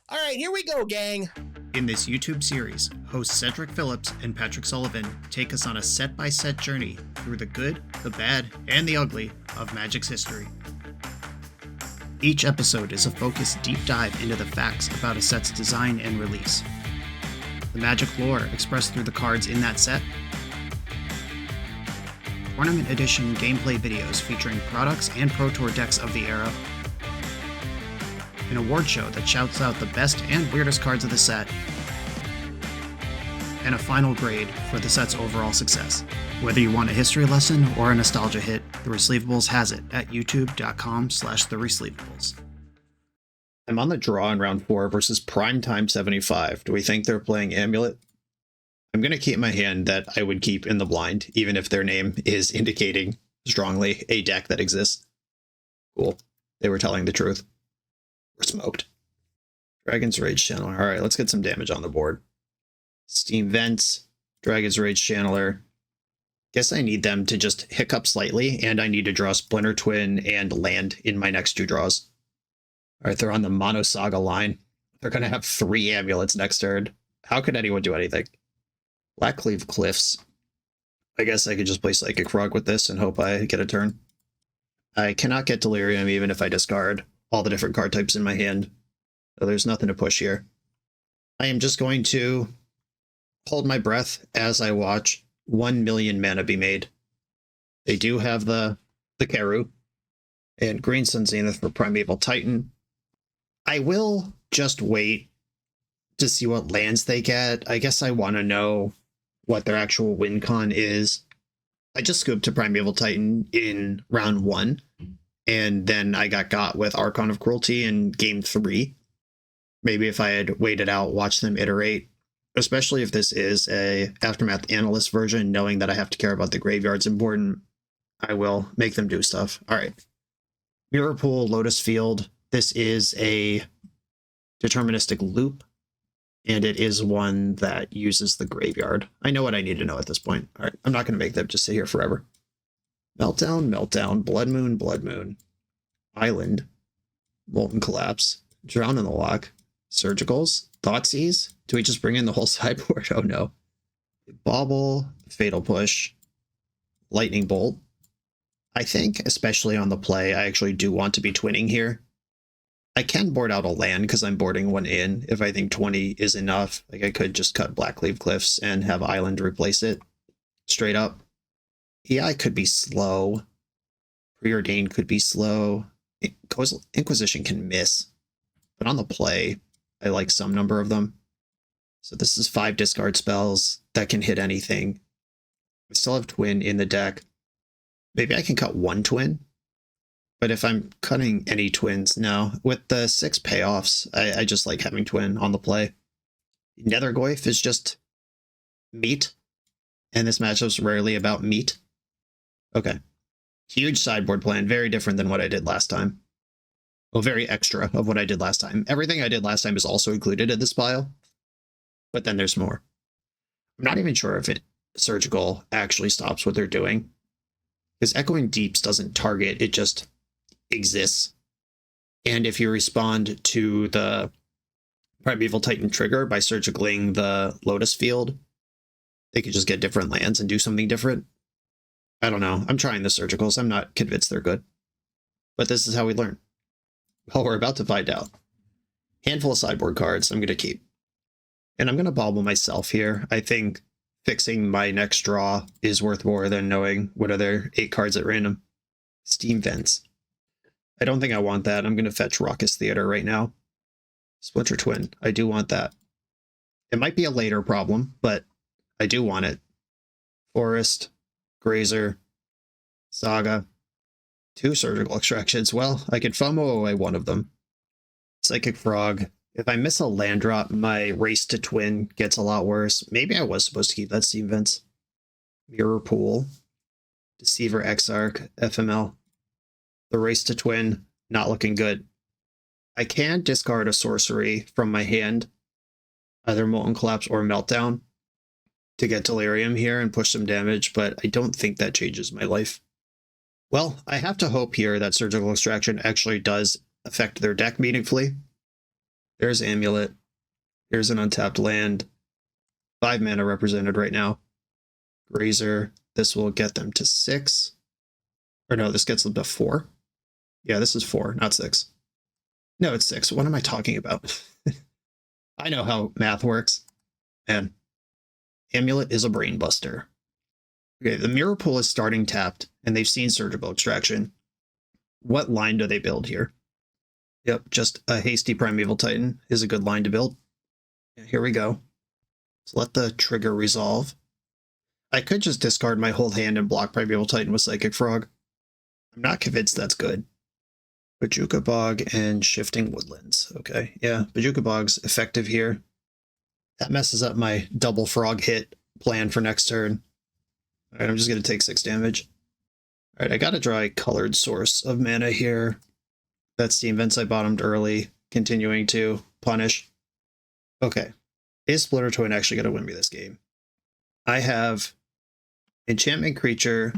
All right, here we go, gang. In this YouTube series, hosts Cedric Phillips and Patrick Sullivan take us on a set-by-set journey through the good, the bad, and the ugly of Magic's history. Each episode is a focused deep dive into the facts about a set's design and release, the Magic lore expressed through the cards in that set, Tournament Edition gameplay videos featuring products and Pro Tour decks of the era, an award show that shouts out the best and weirdest cards of the set, and a final grade for the set's overall success. Whether you want a history lesson or a nostalgia hit, The Resleevables has it at youtube.com/theresleevables. I'm on the draw in round 4 versus Primetime 75. Do we think they're playing Amulet? I'm going to keep my hand that I would keep in the blind, even if their name is indicating strongly a deck that exists. Cool. They were telling the truth. We're smoked. Dragon's Rage Channeler. Alright, let's get some damage on the board. Steam Vents, Dragon's Rage Channeler. Guess I need them to just hiccup slightly, and I need to draw Splinter Twin and land in my next 2 draws. Alright, they're on the Mono Saga line. They're going to have 3 amulets next turn. How could anyone do anything? Blackcleave Cliffs. I guess I could just play Psychic Frog with this and hope I get a turn. I cannot get Delirium even if I discard all the different card types in my hand. So there's nothing to push here. I am just going to hold my breath as I watch 1 million mana be made. They do have the Keru and Green Sun Zenith for Primeval Titan. I will just wait to see what lands they get. I guess I want to know what their actual win con is. I just scooped to Primeval Titan in round 1. And then I got with Archon of Cruelty in game 3. Maybe if I had waited out, watched them iterate, especially if this is a Aftermath Analyst version, knowing that I have to care about the graveyard's important, I will make them do stuff. All right. Mirror Pool, Lotus Field. This is a deterministic loop, and it is one that uses the graveyard. I know what I need to know at this point. All right. I'm not going to make them just sit here forever. Meltdown, Meltdown, Blood Moon, Blood Moon, Island, Molten Collapse, Drown in the Loch, Surgicals, Thoughtseize. Do we just bring in the whole sideboard? Oh no. Bauble, Fatal Push, Lightning Bolt. I think, especially on the play, I actually do want to be twinning here. I can board out a land because I'm boarding one in if I think 20 is enough. Like I could just cut Blackcleave Cliffs and have Island replace it straight up. EI could be slow. Preordained could be slow. Inquisition can miss, but on the play, I like some number of them. So this is 5 discard spells that can hit anything. I still have Twin in the deck. Maybe I can cut 1 Twin, but if I'm cutting any Twins, no. With the 6 payoffs, I just like having Twin on the play. Nethergoyf is just meat, and this matchup's rarely about meat. Okay. Huge sideboard plan, very different than what I did last time. Well, very extra of what I did last time. Everything I did last time is also included in this pile, but then there's more. I'm not even sure if Surgical actually stops what they're doing, because Echoing Deeps doesn't target, it just exists. And if you respond to the Primeval Titan trigger by surgicaling the Lotus Field, they could just get different lands and do something different. I don't know. I'm trying the Surgicals. I'm not convinced they're good. But this is how we learn. Well, we're about to find out. Handful of sideboard cards I'm going to keep. And I'm going to bobble myself here. I think fixing my next draw is worth more than knowing what other 8 cards at random. Steam Vents. I don't think I want that. I'm going to fetch Raucous Theater right now. Splinter Twin. I do want that. It might be a later problem, but I do want it. Forest, Grazer, Saga, 2 Surgical Extractions. Well, I could FOMO away one of them. Psychic Frog. If I miss a land drop, my race to Twin gets a lot worse. Maybe I was supposed to keep that Steam Vents. Mirror Pool, Deceiver Exarch, FML. The race to Twin, not looking good. I can discard a sorcery from my hand, either Molten Collapse or Meltdown, to get Delirium here and push some damage, but I don't think that changes my life. Well, I have to hope here that Surgical Extraction actually does affect their deck meaningfully. There's Amulet. Here's an untapped land. 5 mana represented right now. Grazer. This will get them to 6. Or no, this gets them to 4. Yeah, this is 4, not 6. No, it's 6. What am I talking about? I know how math works. And Amulet is a brain buster. Okay, the Mirror Pool is starting tapped, and they've seen Surgical Extraction. What line do they build here? Yep, just a hasty Primeval Titan is a good line to build. Yeah, here we go. Let's let the trigger resolve. I could just discard my whole hand and block Primeval Titan with Psychic Frog. I'm not convinced that's good. Bojuka Bog and Shifting Woodlands. Okay, yeah, Bojuka Bog's effective here. That messes up my double frog hit plan for next turn. Alright, I'm just going to take 6 damage. Alright, I got to draw a colored source of mana here. That Steam Vents I bottomed early, continuing to punish. Okay, is Splinter Twin actually going to win me this game? I have Enchantment Creature,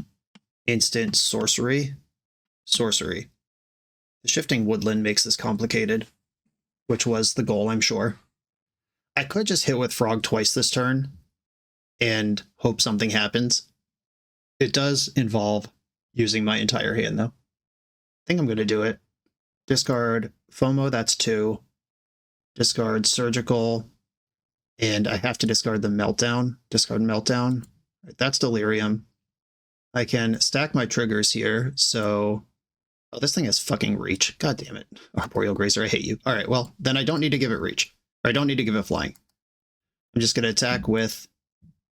Instant, Sorcery. The Shifting Woodland makes this complicated, which was the goal, I'm sure. I could just hit with Frog twice this turn and hope something happens. It does involve using my entire hand, though. I think I'm going to do it. Discard FOMO, that's 2. Discard Surgical, and I have to discard the Meltdown. Discard Meltdown. That's Delirium. I can stack my triggers here, so... Oh, this thing has fucking reach. God damn it. Arboreal Grazer, I hate you. Alright, well, then I don't need to give it reach. Or I don't need to give it flying. I'm just going to attack with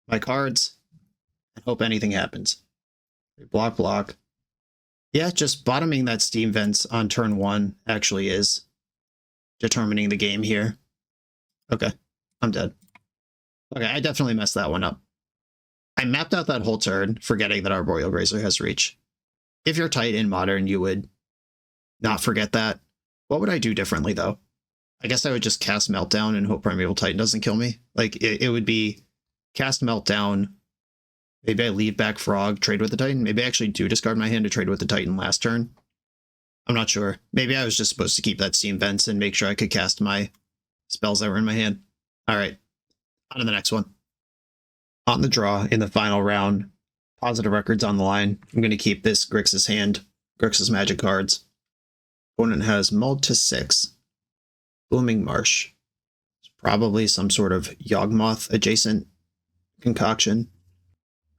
my cards and hope anything happens. Block, block. Yeah, just bottoming that Steam Vents on turn 1 actually is determining the game here. Okay, I'm dead. Okay, I definitely messed that one up. I mapped out that whole turn, forgetting that Arboreal Grazer has reach. If you're tight in Modern, you would not forget that. What would I do differently, though? I guess I would just cast Meltdown and hope Primeval Titan doesn't kill me. Like, it would be cast Meltdown. Maybe I leave back Frog, trade with the Titan. Maybe I actually do discard my hand to trade with the Titan last turn. I'm not sure. Maybe I was just supposed to keep that Steam Vents and make sure I could cast my spells that were in my hand. All right, on to the next one. On the draw in the final round, positive records on the line. I'm going to keep this Grixis hand, Grixis magic cards. Opponent has mulled to 6. Booming Marsh. It's probably some sort of Yawgmoth adjacent concoction.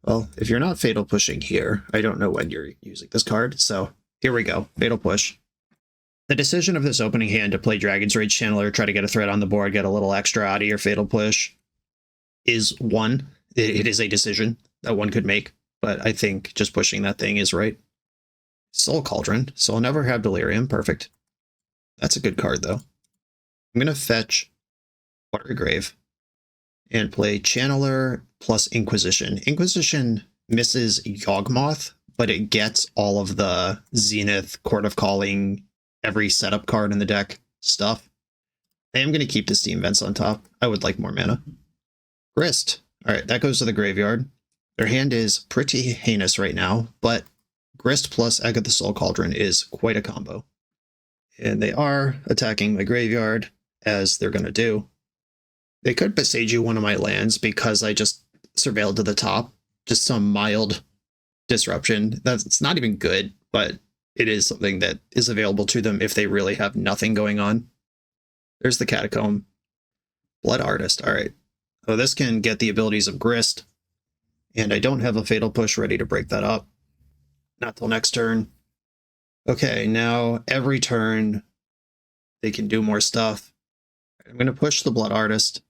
Well, if you're not Fatal Pushing here, I don't know when you're using this card, so here we go. Fatal Push. The decision of this opening hand to play Dragon's Rage Channeler, try to get a threat on the board, get a little extra out of your Fatal Push, is one. It is a decision that one could make, but I think just pushing that thing is right. Soul Cauldron, so I'll never have Delirium. Perfect. That's a good card, though. I'm going to fetch Watery Grave and play Channeler plus Inquisition. Inquisition misses Yawgmoth, but it gets all of the Zenith, Court of Calling, every setup card in the deck stuff. I am going to keep the Steam Vents on top. I would like more mana. Grist. All right, that goes to the graveyard. Their hand is pretty heinous right now, but Grist plus Egg of the Soul Cauldron is quite a combo. And they are attacking my graveyard, as they're going to do. They could Beseiju one of my lands because I just surveilled to the top. Just some mild disruption. It's not even good, but it is something that is available to them if they really have nothing going on. There's the Catacomb. Blood Artist. All right. So this can get the abilities of Grist. And I don't have a Fatal Push ready to break that up. Not till next turn. Okay, now every turn they can do more stuff. I'm going to push the Blood Artist.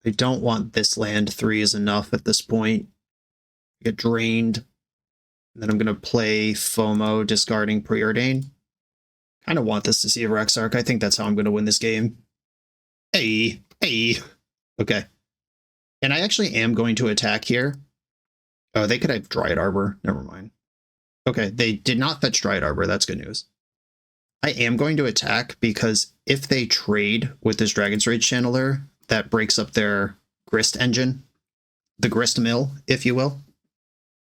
I don't want this land. 3 is enough at this point. Get drained. And then I'm going to play FOMO, discarding Preordain. Kind of want this Deceiver Exarch. I think that's how I'm going to win this game. Hey. Okay. And I actually am going to attack here. Oh, they could have Dryad Arbor. Never mind. Okay, they did not fetch Dryad Arbor. That's good news. I am going to attack because if they trade with this Dragon's Rage Channeler, that breaks up their Grist engine. The Grist mill, if you will.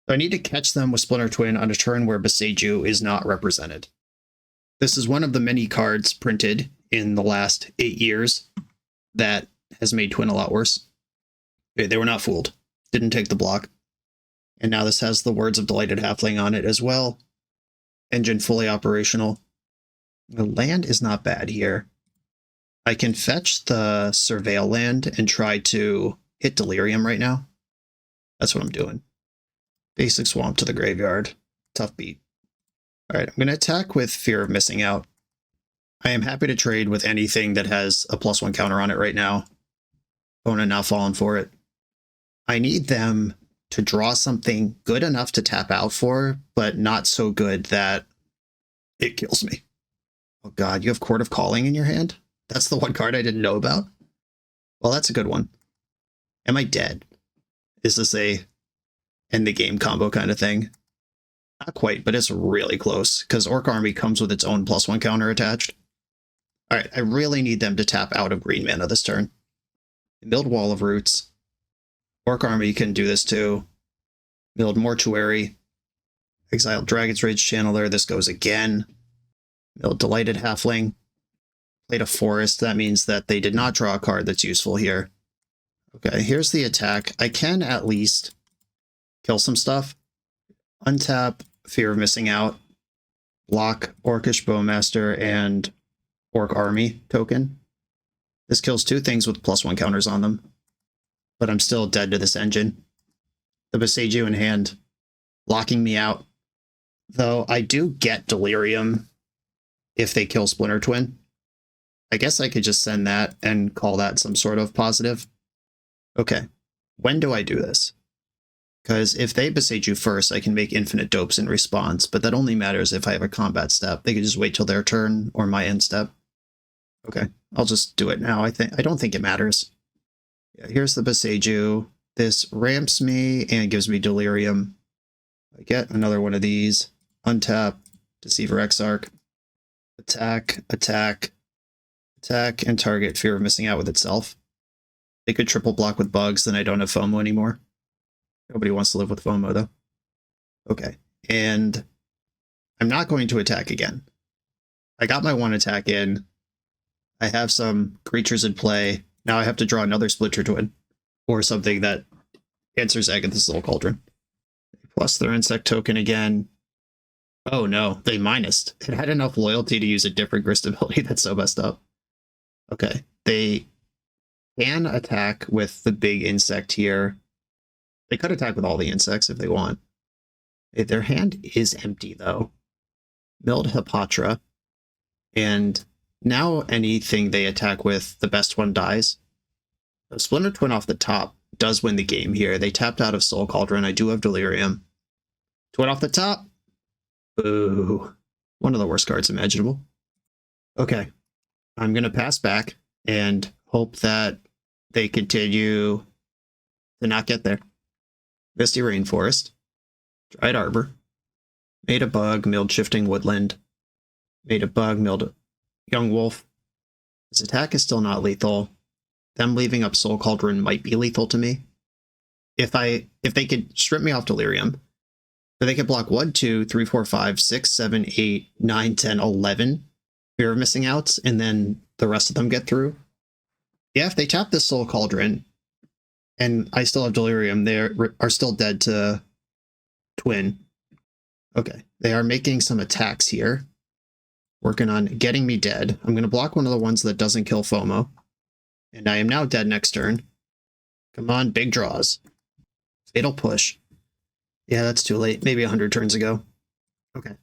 So I need to catch them with Splinter Twin on a turn where Beseiju is not represented. This is one of the many cards printed in the last 8 years that has made Twin a lot worse. They were not fooled. Didn't take the block. And now this has the Words of Delighted Halfling on it as well. Engine fully operational. The land is not bad here. I can fetch the Surveil land and try to hit Delirium right now. That's what I'm doing. Basic Swamp to the graveyard. Tough beat. Alright, I'm going to attack with Fear of Missing Out. I am happy to trade with anything that has a +1 counter on it right now. Opponent not falling for it. I need them to draw something good enough to tap out for, but not so good that it kills me. Oh god, you have Court of Calling in your hand? That's the one card I didn't know about? Well, that's a good one. Am I dead? Is this a end the game combo kind of thing? Not quite, but it's really close, because Orc Army comes with its own +1 counter attached. Alright, I really need them to tap out of green mana this turn. Build Wall of Roots. Orc Army can do this too. Build Mortuary. Exile Dragon's Rage Channeler. This goes again. Build Delighted Halfling. Played a Forest. That means that they did not draw a card that's useful here. Okay, here's the attack. I can at least kill some stuff. Untap Fear of Missing Out. Block Orcish Bowmaster and Orc Army token. This kills 2 things with +1 counters on them. But I'm still dead to this engine. The Beseiju in hand, locking me out. Though I do get Delirium if they kill Splinter Twin. I guess I could just send that and call that some sort of positive. Okay, when do I do this? Because if they Beseiju first, I can make infinite dopes in response, but that only matters if I have a combat step. They could just wait till their turn or my end step. Okay, I'll just do it now. I don't think it matters. Yeah, here's the Beseiju. This ramps me and gives me Delirium. I get another one of these. Untap, Deceiver Exarch. Attack, attack, attack, and target Fear of Missing Out with itself. They could triple block with bugs, then I don't have FOMO anymore. Nobody wants to live with FOMO, though. Okay, and I'm not going to attack again. I got my 1 attack in. I have some creatures in play. Now I have to draw another Splinter Twin, or something that answers Egg of the Soul Cauldron. Plus their insect token again. Oh no, they minused. It had enough loyalty to use a different Grist ability. That's so messed up. Okay, they can attack with the big insect here. They could attack with all the insects if they want. Their hand is empty though. Milled Hippotra. And now anything they attack with, the best one dies. So Splinter Twin off the top does win the game here. They tapped out of Soul Cauldron. I do have Delirium. Twin off the top. Boo. One of the worst cards imaginable. Okay. I'm going to pass back and hope that they continue to not get there. Misty Rainforest. Dried Arbor. Made a Bug, milled Shifting Woodland. Made a Bug, milled Young Wolf. His attack is still not lethal. Them leaving up Soul Cauldron might be lethal to me. If they could strip me off Delirium, so they could block 1, 2, 3, 4, 5, 6, 7, 8, 9, 10, 11 fear of missing outs, and then the rest of them get through. Yeah, if they tap this Soul Cauldron, and I still have Delirium, they are still dead to Twin. Okay, they are making some attacks here. Working on getting me dead. I'm going to block one of the ones that doesn't kill FOMO. And I am now dead next turn. Come on, big draws. Fatal Push. Yeah, that's too late. Maybe 100 turns ago. Okay.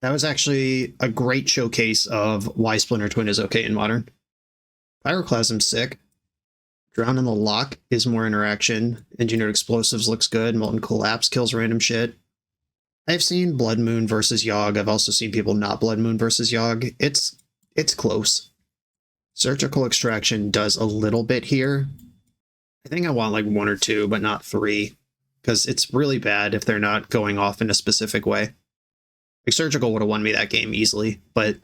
That was actually a great showcase of why Splinter Twin is okay in Modern. Pyroclasm's sick. Drown in the Lock is more interaction. Engineered Explosives looks good. Molten Collapse kills random shit. I've seen Blood Moon versus Yogg. I've also seen people not Blood Moon versus Yogg. It's close. Surgical Extraction does a little bit here. I think I want like 1 or 2, but not 3. Because it's really bad if they're not going off in a specific way. Like Surgical would have won me that game easily, but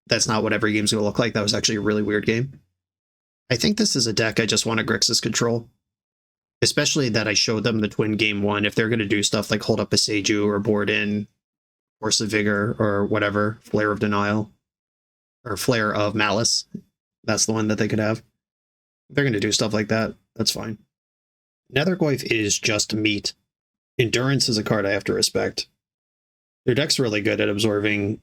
that's not what every game's going to look like. That was actually a really weird game. I think this is a deck I just want to Grixis control. Especially that I showed them the Twin game 1. If they're going to do stuff like hold up a Seiju or board in Force of Vigor or whatever, Flare of Denial, or Flare of Malice, that's the one that they could have. If they're going to do stuff like that, that's fine. Nethergoyf is just meat. Endurance is a card I have to respect. Their deck's really good at absorbing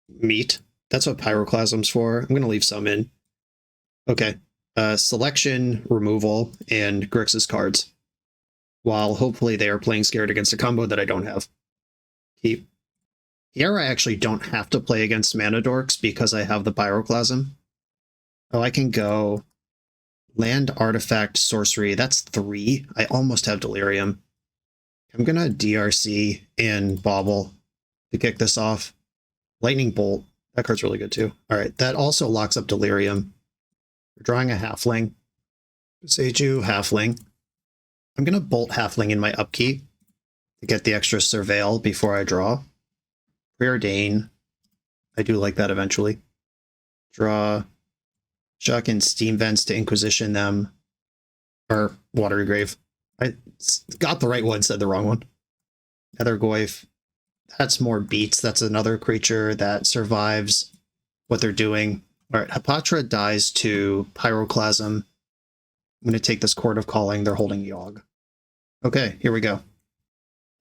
meat. That's what Pyroclasm's for. I'm going to leave some in. Okay. Selection, removal, and Grixis cards. While hopefully they are playing scared against a combo that I don't have. Keep. Here I actually don't have to play against Mana Dorks because I have the Pyroclasm. Oh, I can go land, artifact, sorcery. That's 3. I almost have Delirium. I'm gonna DRC and Bauble to kick this off. Lightning Bolt. That card's really good too. Alright, that also locks up Delirium. We're drawing a Halfling. Seiju, Halfling. I'm going to Bolt Halfling in my upkeep to get the extra Surveil before I draw. Preordain. I do like that eventually. Draw. Chuck in Steam Vents to Inquisition them. Or Watery Grave. I got the right one, said the wrong one. Nethergoyf. That's more beats. That's another creature that survives what they're doing. Alright, Hapatra dies to Pyroclasm. I'm going to take this Court of Calling. They're holding Yogg. Okay, here we go.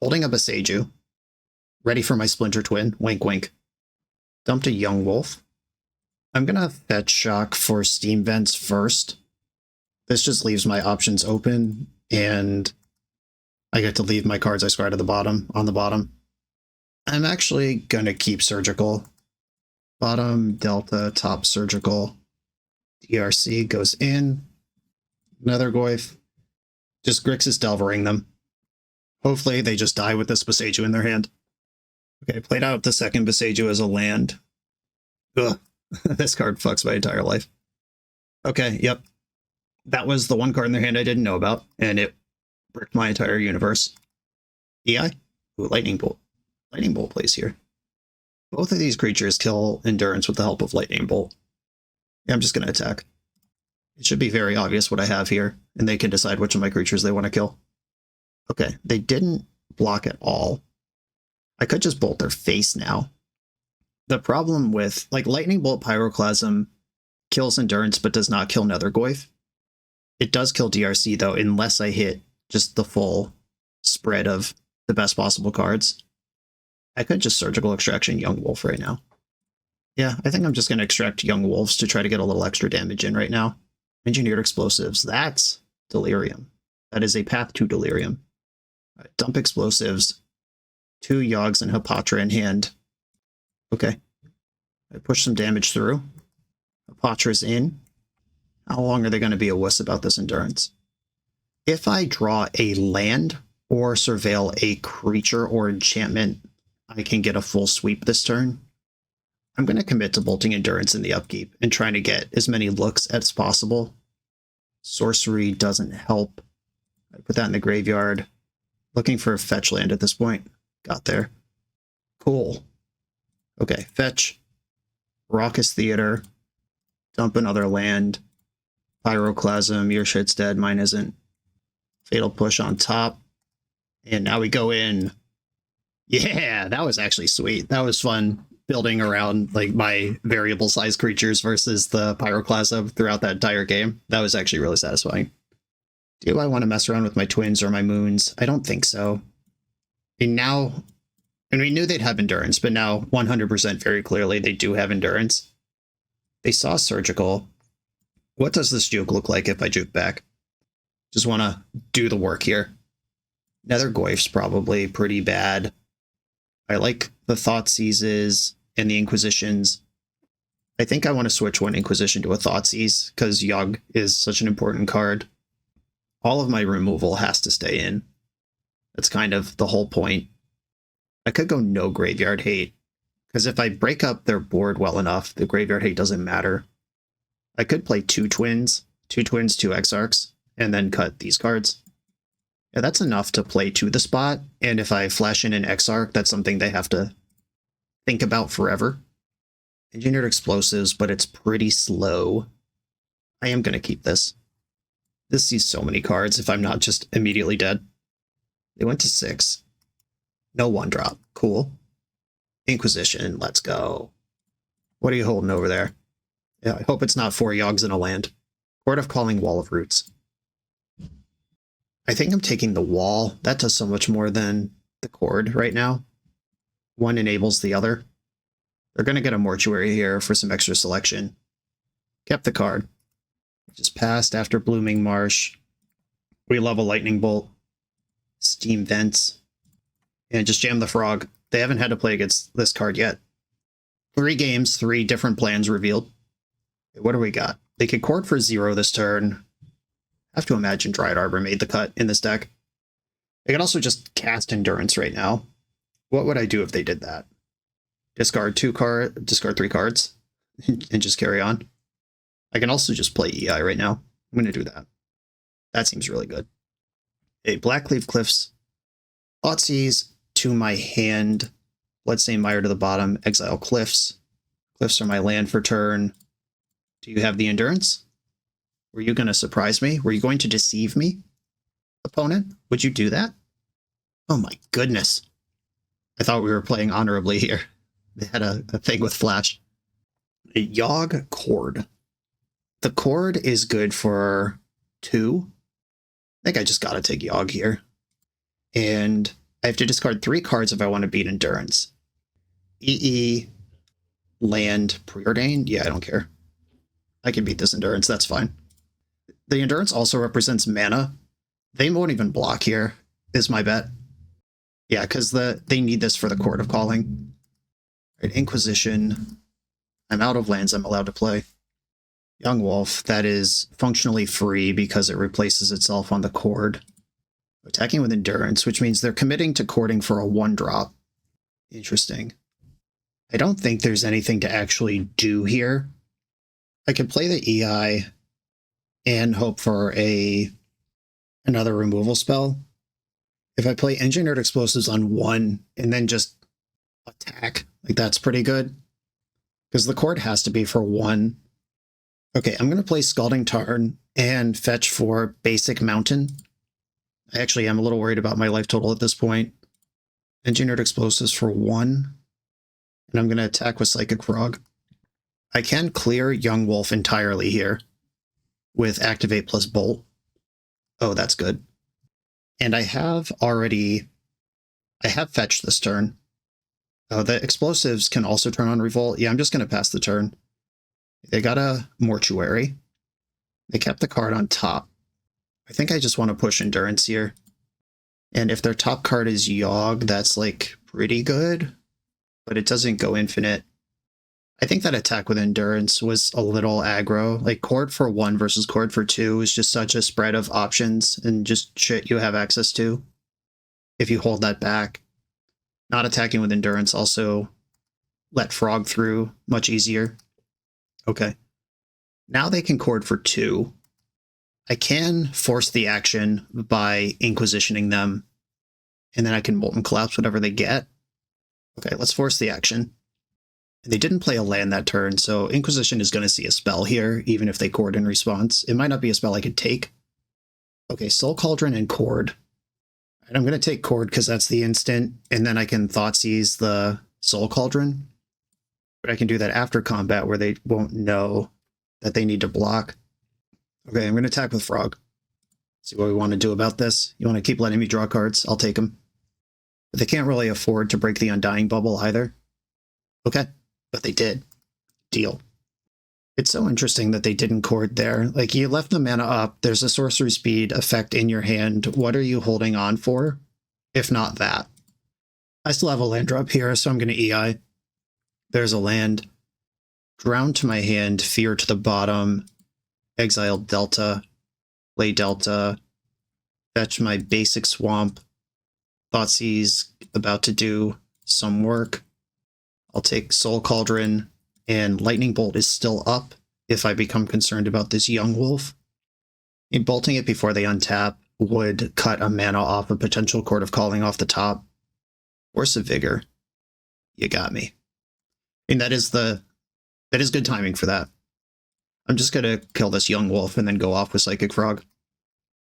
Holding up a Seiju. Ready for my Splinter Twin. Wink, wink. Dumped a Young Wolf. I'm going to fetch Shock for Steam Vents first. This just leaves my options open, and I get to leave my cards I scored at the bottom, on the bottom. I'm actually going to keep Surgical. Bottom, Delta, top, Surgical. DRC goes in. Nethergoyf. Just Grixis Delvering them. Hopefully they just die with this Boseiju in their hand. Okay, played out the second Boseiju as a land. Ugh, this card fucks my entire life. Okay, yep. That was the one card in their hand I didn't know about, and it bricked my entire universe. EI? Ooh, Lightning Bolt. Lightning Bolt plays here. Both of these creatures kill Endurance with the help of Lightning Bolt. Yeah, I'm just going to attack. It should be very obvious what I have here, and they can decide which of my creatures they want to kill. Okay, they didn't block at all. I could just bolt their face now. The problem with, like, Lightning Bolt Pyroclasm kills Endurance but does not kill Nethergoyf. It does kill DRC, though, unless I hit just the full spread of the best possible cards. I could just Surgical Extraction Young Wolf right now. Yeah, I think I'm just going to extract Young Wolves to try to get a little extra damage in right now. Engineered Explosives. That's Delirium. That is a path to Delirium. Dump Explosives. 2 Yoggs and Hapatra in hand. Okay. I push some damage through. Apatra's in. How long are they going to be a wuss about this endurance? If I draw a land or surveil a creature or enchantment, I can get a full sweep this turn. I'm going to commit to bolting endurance in the upkeep and trying to get as many looks as possible. Sorcery doesn't help. I put that in the graveyard. Looking for a fetch land at this point. Got there. Cool. Okay, fetch. Raucous Theater. Dump another land. Pyroclasm, your shit's dead, mine isn't. Fatal Push on top. And now we go in. Yeah, that was actually sweet. That was fun building around like my variable size creatures versus the Pyroclasm throughout that entire game. That was actually really satisfying. Do I want to mess around with my twins or my moons? I don't think so. And now, and we knew they'd have endurance, but now 100% very clearly they do have endurance. They saw surgical. What does this juke look like if I juke back? Just want to do the work here. Nether Goyf's probably pretty bad. I like the Thoughtseizes and the Inquisitions. I think I want to switch one Inquisition to a Thoughtseize because Yogg is such an important card. All of my removal has to stay in. That's kind of the whole point. I could go no Graveyard Hate, because if I break up their board well enough, the Graveyard Hate doesn't matter. I could play two Twins, two Exarchs, and then cut these cards. Yeah, that's enough to play to the spot, and if I flash in an Exarch, that's something they have to think about forever. Engineered Explosives, but it's pretty slow. I am going to keep this. This sees so many cards if I'm not just immediately dead. They went to 6. No 1-drop. Cool. Inquisition, let's go. What are you holding over there? Yeah, I hope it's not 4 Yoggs in a land. Court of Calling, Wall of Roots. I think I'm taking the wall. That does so much more than the cord right now. One enables the other. They're going to get a mortuary here for some extra selection. Kept the card. Just passed after Blooming Marsh. We love a Lightning Bolt. Steam Vents. And just jam the Frog. They haven't had to play against this card yet. 3 games, 3 different plans revealed. What do we got? They could court for 0 this turn. I have to imagine Dryad Arbor made the cut in this deck. They could also just cast Endurance right now. What would I do if they did that? Discard 3 cards, and just carry on. I can also just play EI right now. I'm going to do that. That seems really good. A Blackleaf Cliffs. Thoughtseize to my hand. Bloodstained Mire to the bottom. Exile Cliffs. Cliffs are my land for turn. Do you have the Endurance? Were you going to surprise me? Were you going to deceive me, opponent? Would you do that? Oh my goodness. I thought we were playing honorably here. They had a thing with Flash. A Yogg Cord. The Cord is good for 2. I think I just gotta take Yogg here. And I have to discard 3 cards if I want to beat Endurance. EE, land, Preordained? Yeah, I don't care. I can beat this Endurance, that's fine. The Endurance also represents mana. They won't even block here, is my bet. Yeah, because they need this for the Court of Calling. Right, Inquisition. I'm out of lands I'm allowed to play. Young Wolf, that is functionally free because it replaces itself on the cord. Attacking with Endurance, which means they're committing to courting for a 1-drop. Interesting. I don't think there's anything to actually do here. I could play the EI and hope for another removal spell. If I play Engineered Explosives on 1 and then just attack, like that's pretty good. Because the cord has to be for 1. Okay, I'm going to play Scalding Tarn and fetch for basic Mountain. I actually am a little worried about my life total at this point. Engineered Explosives for 1. And I'm going to attack with Psychic Frog. I can clear Young Wolf entirely here with Activate plus Bolt. Oh, that's good. And I have fetched this turn. Oh, the explosives can also turn on Revolt. Yeah, I'm just going to pass the turn. They got a Mortuary. They kept the card on top. I think I just want to push Endurance here. And if their top card is Yogg, that's like pretty good. But it doesn't go infinite. I think that attack with Endurance was a little aggro. Like, Chord for 1 versus Chord for 2 is just such a spread of options and just shit you have access to if you hold that back. Not attacking with Endurance also let Frog through much easier. Okay. Now they can Chord for 2. I can force the action by Inquisitioning them, and then I can Molten Collapse whatever they get. Okay, let's force the action. And they didn't play a land that turn, so Inquisition is going to see a spell here, even if they Chord in response. It might not be a spell I could take. Okay, Soul Cauldron and Chord. And I'm going to take Chord because that's the instant, and then I can Thoughtseize the Soul Cauldron. But I can do that after combat where they won't know that they need to block. Okay, I'm going to attack with Frog. See what we want to do about this. You want to keep letting me draw cards? I'll take them. But they can't really afford to break the Undying Bubble either. Okay, but they did. Deal. It's so interesting that they didn't Chord there. Like, you left the mana up, there's a sorcery speed effect in your hand. What are you holding on for? If not that. I still have a land drop here, so I'm going to EI. There's a land. Drown to my hand, Fear to the bottom, exile Delta, play Delta, fetch my basic swamp. Thoughtseize about to do some work. I'll take Soul Cauldron, and Lightning Bolt is still up if I become concerned about this Young Wolf. And bolting it before they untap would cut a mana off a potential Court of Calling off the top. Force of Vigor. You got me. And that is good timing for that. I'm just going to kill this Young Wolf and then go off with Psychic Frog.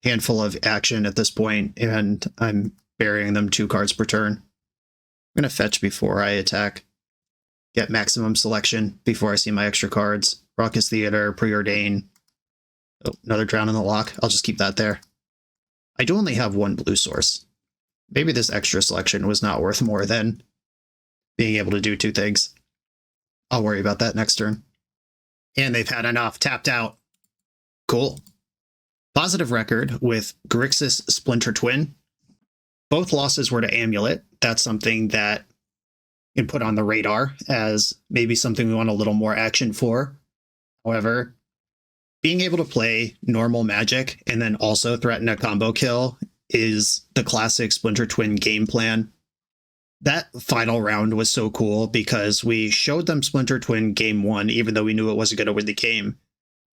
Handful of action at this point, and I'm burying them 2 cards per turn. I'm going to fetch before I attack. Get maximum selection before I see my extra cards. Raucous Theater, Preordain. Oh, another Drown in the Lock. I'll just keep that there. I do only have 1 blue source. Maybe this extra selection was not worth more than being able to do 2 things. I'll worry about that next turn. And they've had enough. Tapped out. Cool. Positive record with Grixis Splinter Twin. Both losses were to Amulet. That's something that can put on the radar as maybe something we want a little more action for. However, being able to play normal Magic and then also threaten a combo kill is the classic Splinter Twin game plan. That final round was so cool because we showed them Splinter Twin game 1, even though we knew it wasn't going to win the game.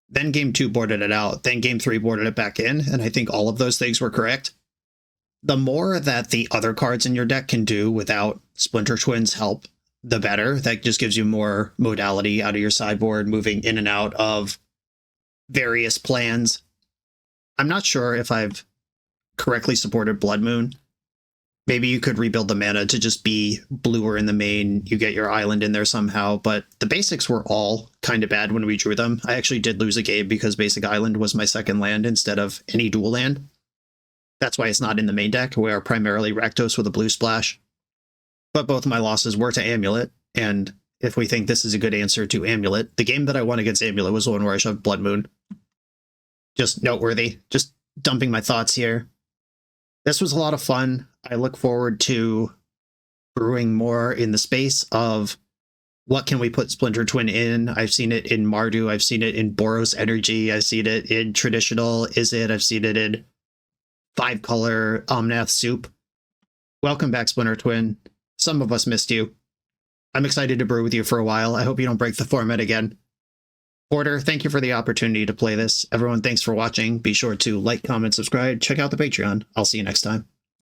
Then game 2 boarded it out. Then game 3 boarded it back in. And I think all of those things were correct. The more that the other cards in your deck can do without Splinter Twin's help, the better. That just gives you more modality out of your sideboard, moving in and out of various plans. I'm not sure if I've correctly supported Blood Moon. Maybe you could rebuild the mana to just be bluer in the main. You get your island in there somehow, but the basics were all kind of bad when we drew them. I actually did lose a game because Basic Island was my second land instead of any dual land. That's why it's not in the main deck. We are primarily Rakdos with a blue splash. But both of my losses were to Amulet, and if we think this is a good answer to Amulet, the game that I won against Amulet was the one where I shoved Blood Moon. Just noteworthy. Just dumping my thoughts here. This was a lot of fun. I look forward to brewing more in the space of what can we put Splinter Twin in. I've seen it in Mardu. I've seen it in Boros Energy. I've seen it in traditional Izzet. I've seen it in 5-color Omnath Soup. Welcome back, Splinter Twin. Some of us missed you. I'm excited to brew with you for a while. I hope you don't break the format again. Porter, thank you for the opportunity to play this. Everyone, thanks for watching. Be sure to like, comment, subscribe. Check out the Patreon. I'll see you next time.